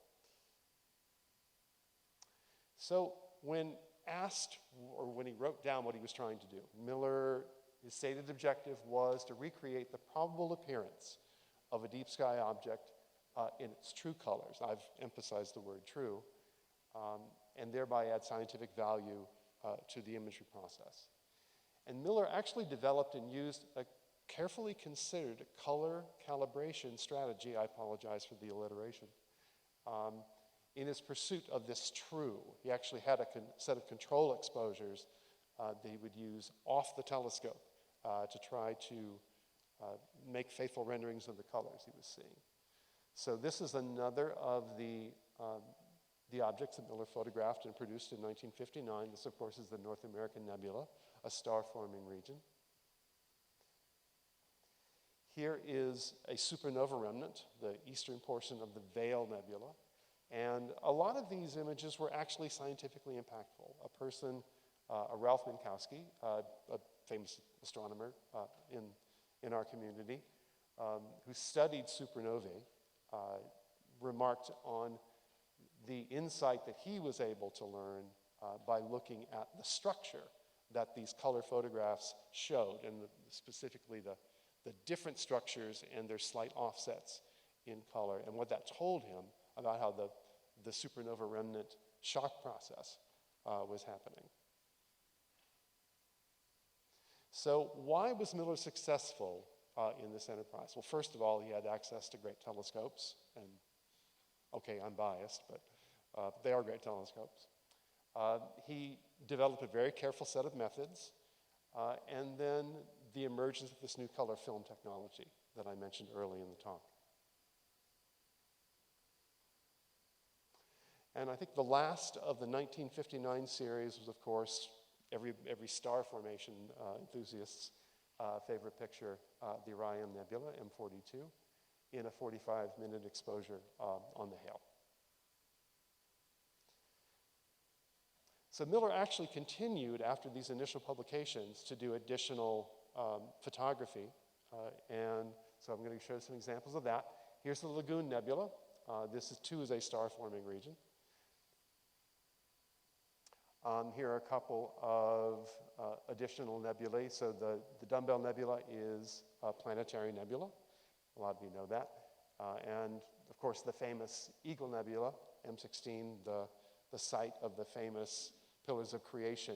So when asked, or when he wrote down what he was trying to do, Miller, his stated objective was to recreate the probable appearance of a deep sky object in its true colors. I've emphasized the word true, and thereby add scientific value to the imagery process. And Miller actually developed and used a carefully considered color calibration strategy, I apologize for the alliteration, in his pursuit of this true. He actually had a set of control exposures that he would use off the telescope to try to make faithful renderings of the colors he was seeing. So this is another of the objects that Miller photographed and produced in 1959. This, of course, is the North American Nebula, a star-forming region. Here is a supernova remnant, the eastern portion of the Veil Nebula. And a lot of these images were actually scientifically impactful. A person, Ralph Minkowski, a famous astronomer in our community, who studied supernovae, remarked on the insight that he was able to learn by looking at the structure that these color photographs showed, and specifically the different structures and their slight offsets in color, and what that told him about how the supernova remnant shock process was happening. So why was Miller successful in this enterprise? Well, first of all, he had access to great telescopes, and okay, I'm biased, but they are great telescopes. He developed a very careful set of methods, and then the emergence of this new color film technology that I mentioned early in the talk. And I think the last of the 1959 series was, of course, every star formation enthusiast's favorite picture, the Orion Nebula, M42, in a 45-minute exposure on the Hale. So Miller actually continued after these initial publications to do additional photography, and so I'm going to show some examples of that. Here's the Lagoon Nebula. This too is a star-forming region. Here are a couple of additional nebulae. So the Dumbbell Nebula is a planetary nebula. A lot of you know that. And of course, the famous Eagle Nebula, M16, the site of the famous Pillars of Creation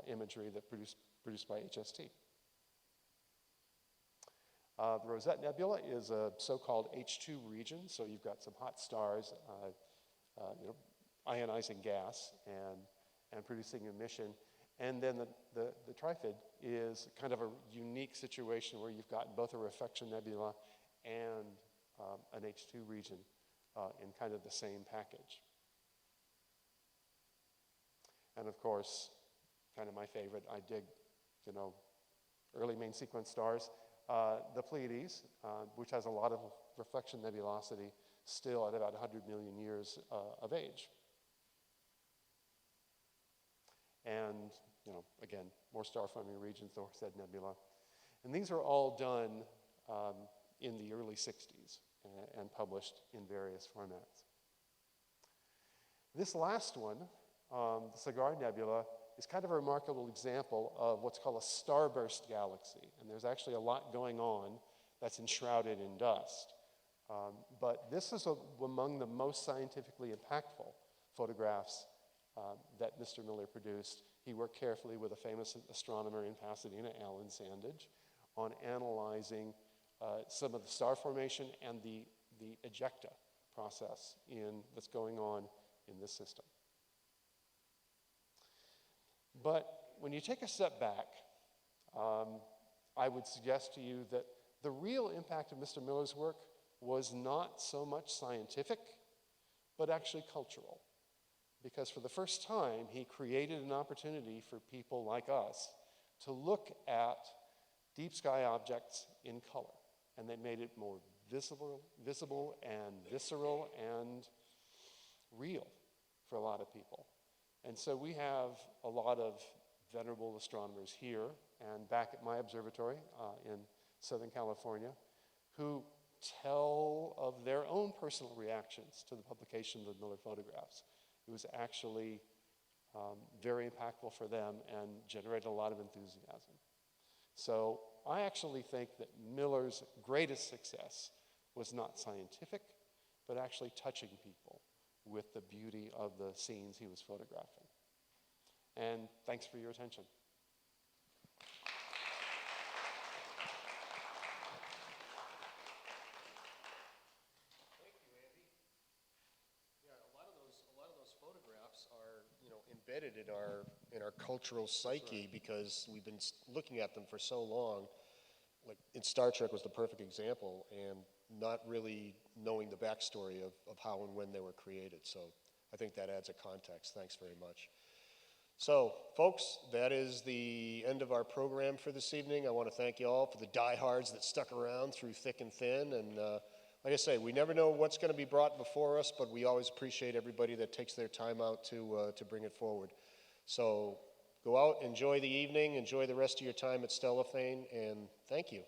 imagery that produced by HST. The Rosette Nebula is a so-called H2 region, so you've got some hot stars, ionizing gas and producing emission. And then the Trifid is kind of a unique situation where you've got both a reflection nebula and an H2 region in kind of the same package. And of course, kind of my favorite, I dig, early main sequence stars, the Pleiades, which has a lot of reflection nebulosity, still at about 100 million years of age. And, again, more star-forming regions, the Horsehead Nebula. And these are all done in the early 60s and published in various formats. This last one, the Cigar Nebula, is kind of a remarkable example of what's called a starburst galaxy. And there's actually a lot going on that's enshrouded in dust. But this is among the most scientifically impactful photographs that Mr. Miller produced. He worked carefully with a famous astronomer in Pasadena, Alan Sandage, on analyzing some of the star formation and the ejecta process that's going on in this system. But when you take a step back, I would suggest to you that the real impact of Mr. Miller's work was not so much scientific, but actually cultural. because for the first time, he created an opportunity for people like us to look at deep sky objects in color. And they made it more visible and visceral and real for a lot of people. And so we have a lot of venerable astronomers here and back at my observatory in Southern California who tell of their own personal reactions to the publication of the Miller photographs. It was actually very impactful for them and generated a lot of enthusiasm. So I actually think that Miller's greatest success was not scientific, but actually touching people with the beauty of the scenes he was photographing. And thanks for your attention. A lot of those photographs are, embedded in our cultural psyche because we've been looking at them for so long. Like in Star Trek was the perfect example, and not really knowing the backstory of how and when they were created. So I think that adds a context. Thanks very much. So, folks, that is the end of our program for this evening. I want to thank you all for the diehards that stuck around through thick and thin. And like I say, we never know what's going to be brought before us, but we always appreciate everybody that takes their time out to bring it forward. So go out, enjoy the evening, enjoy the rest of your time at Stellafane, and thank you.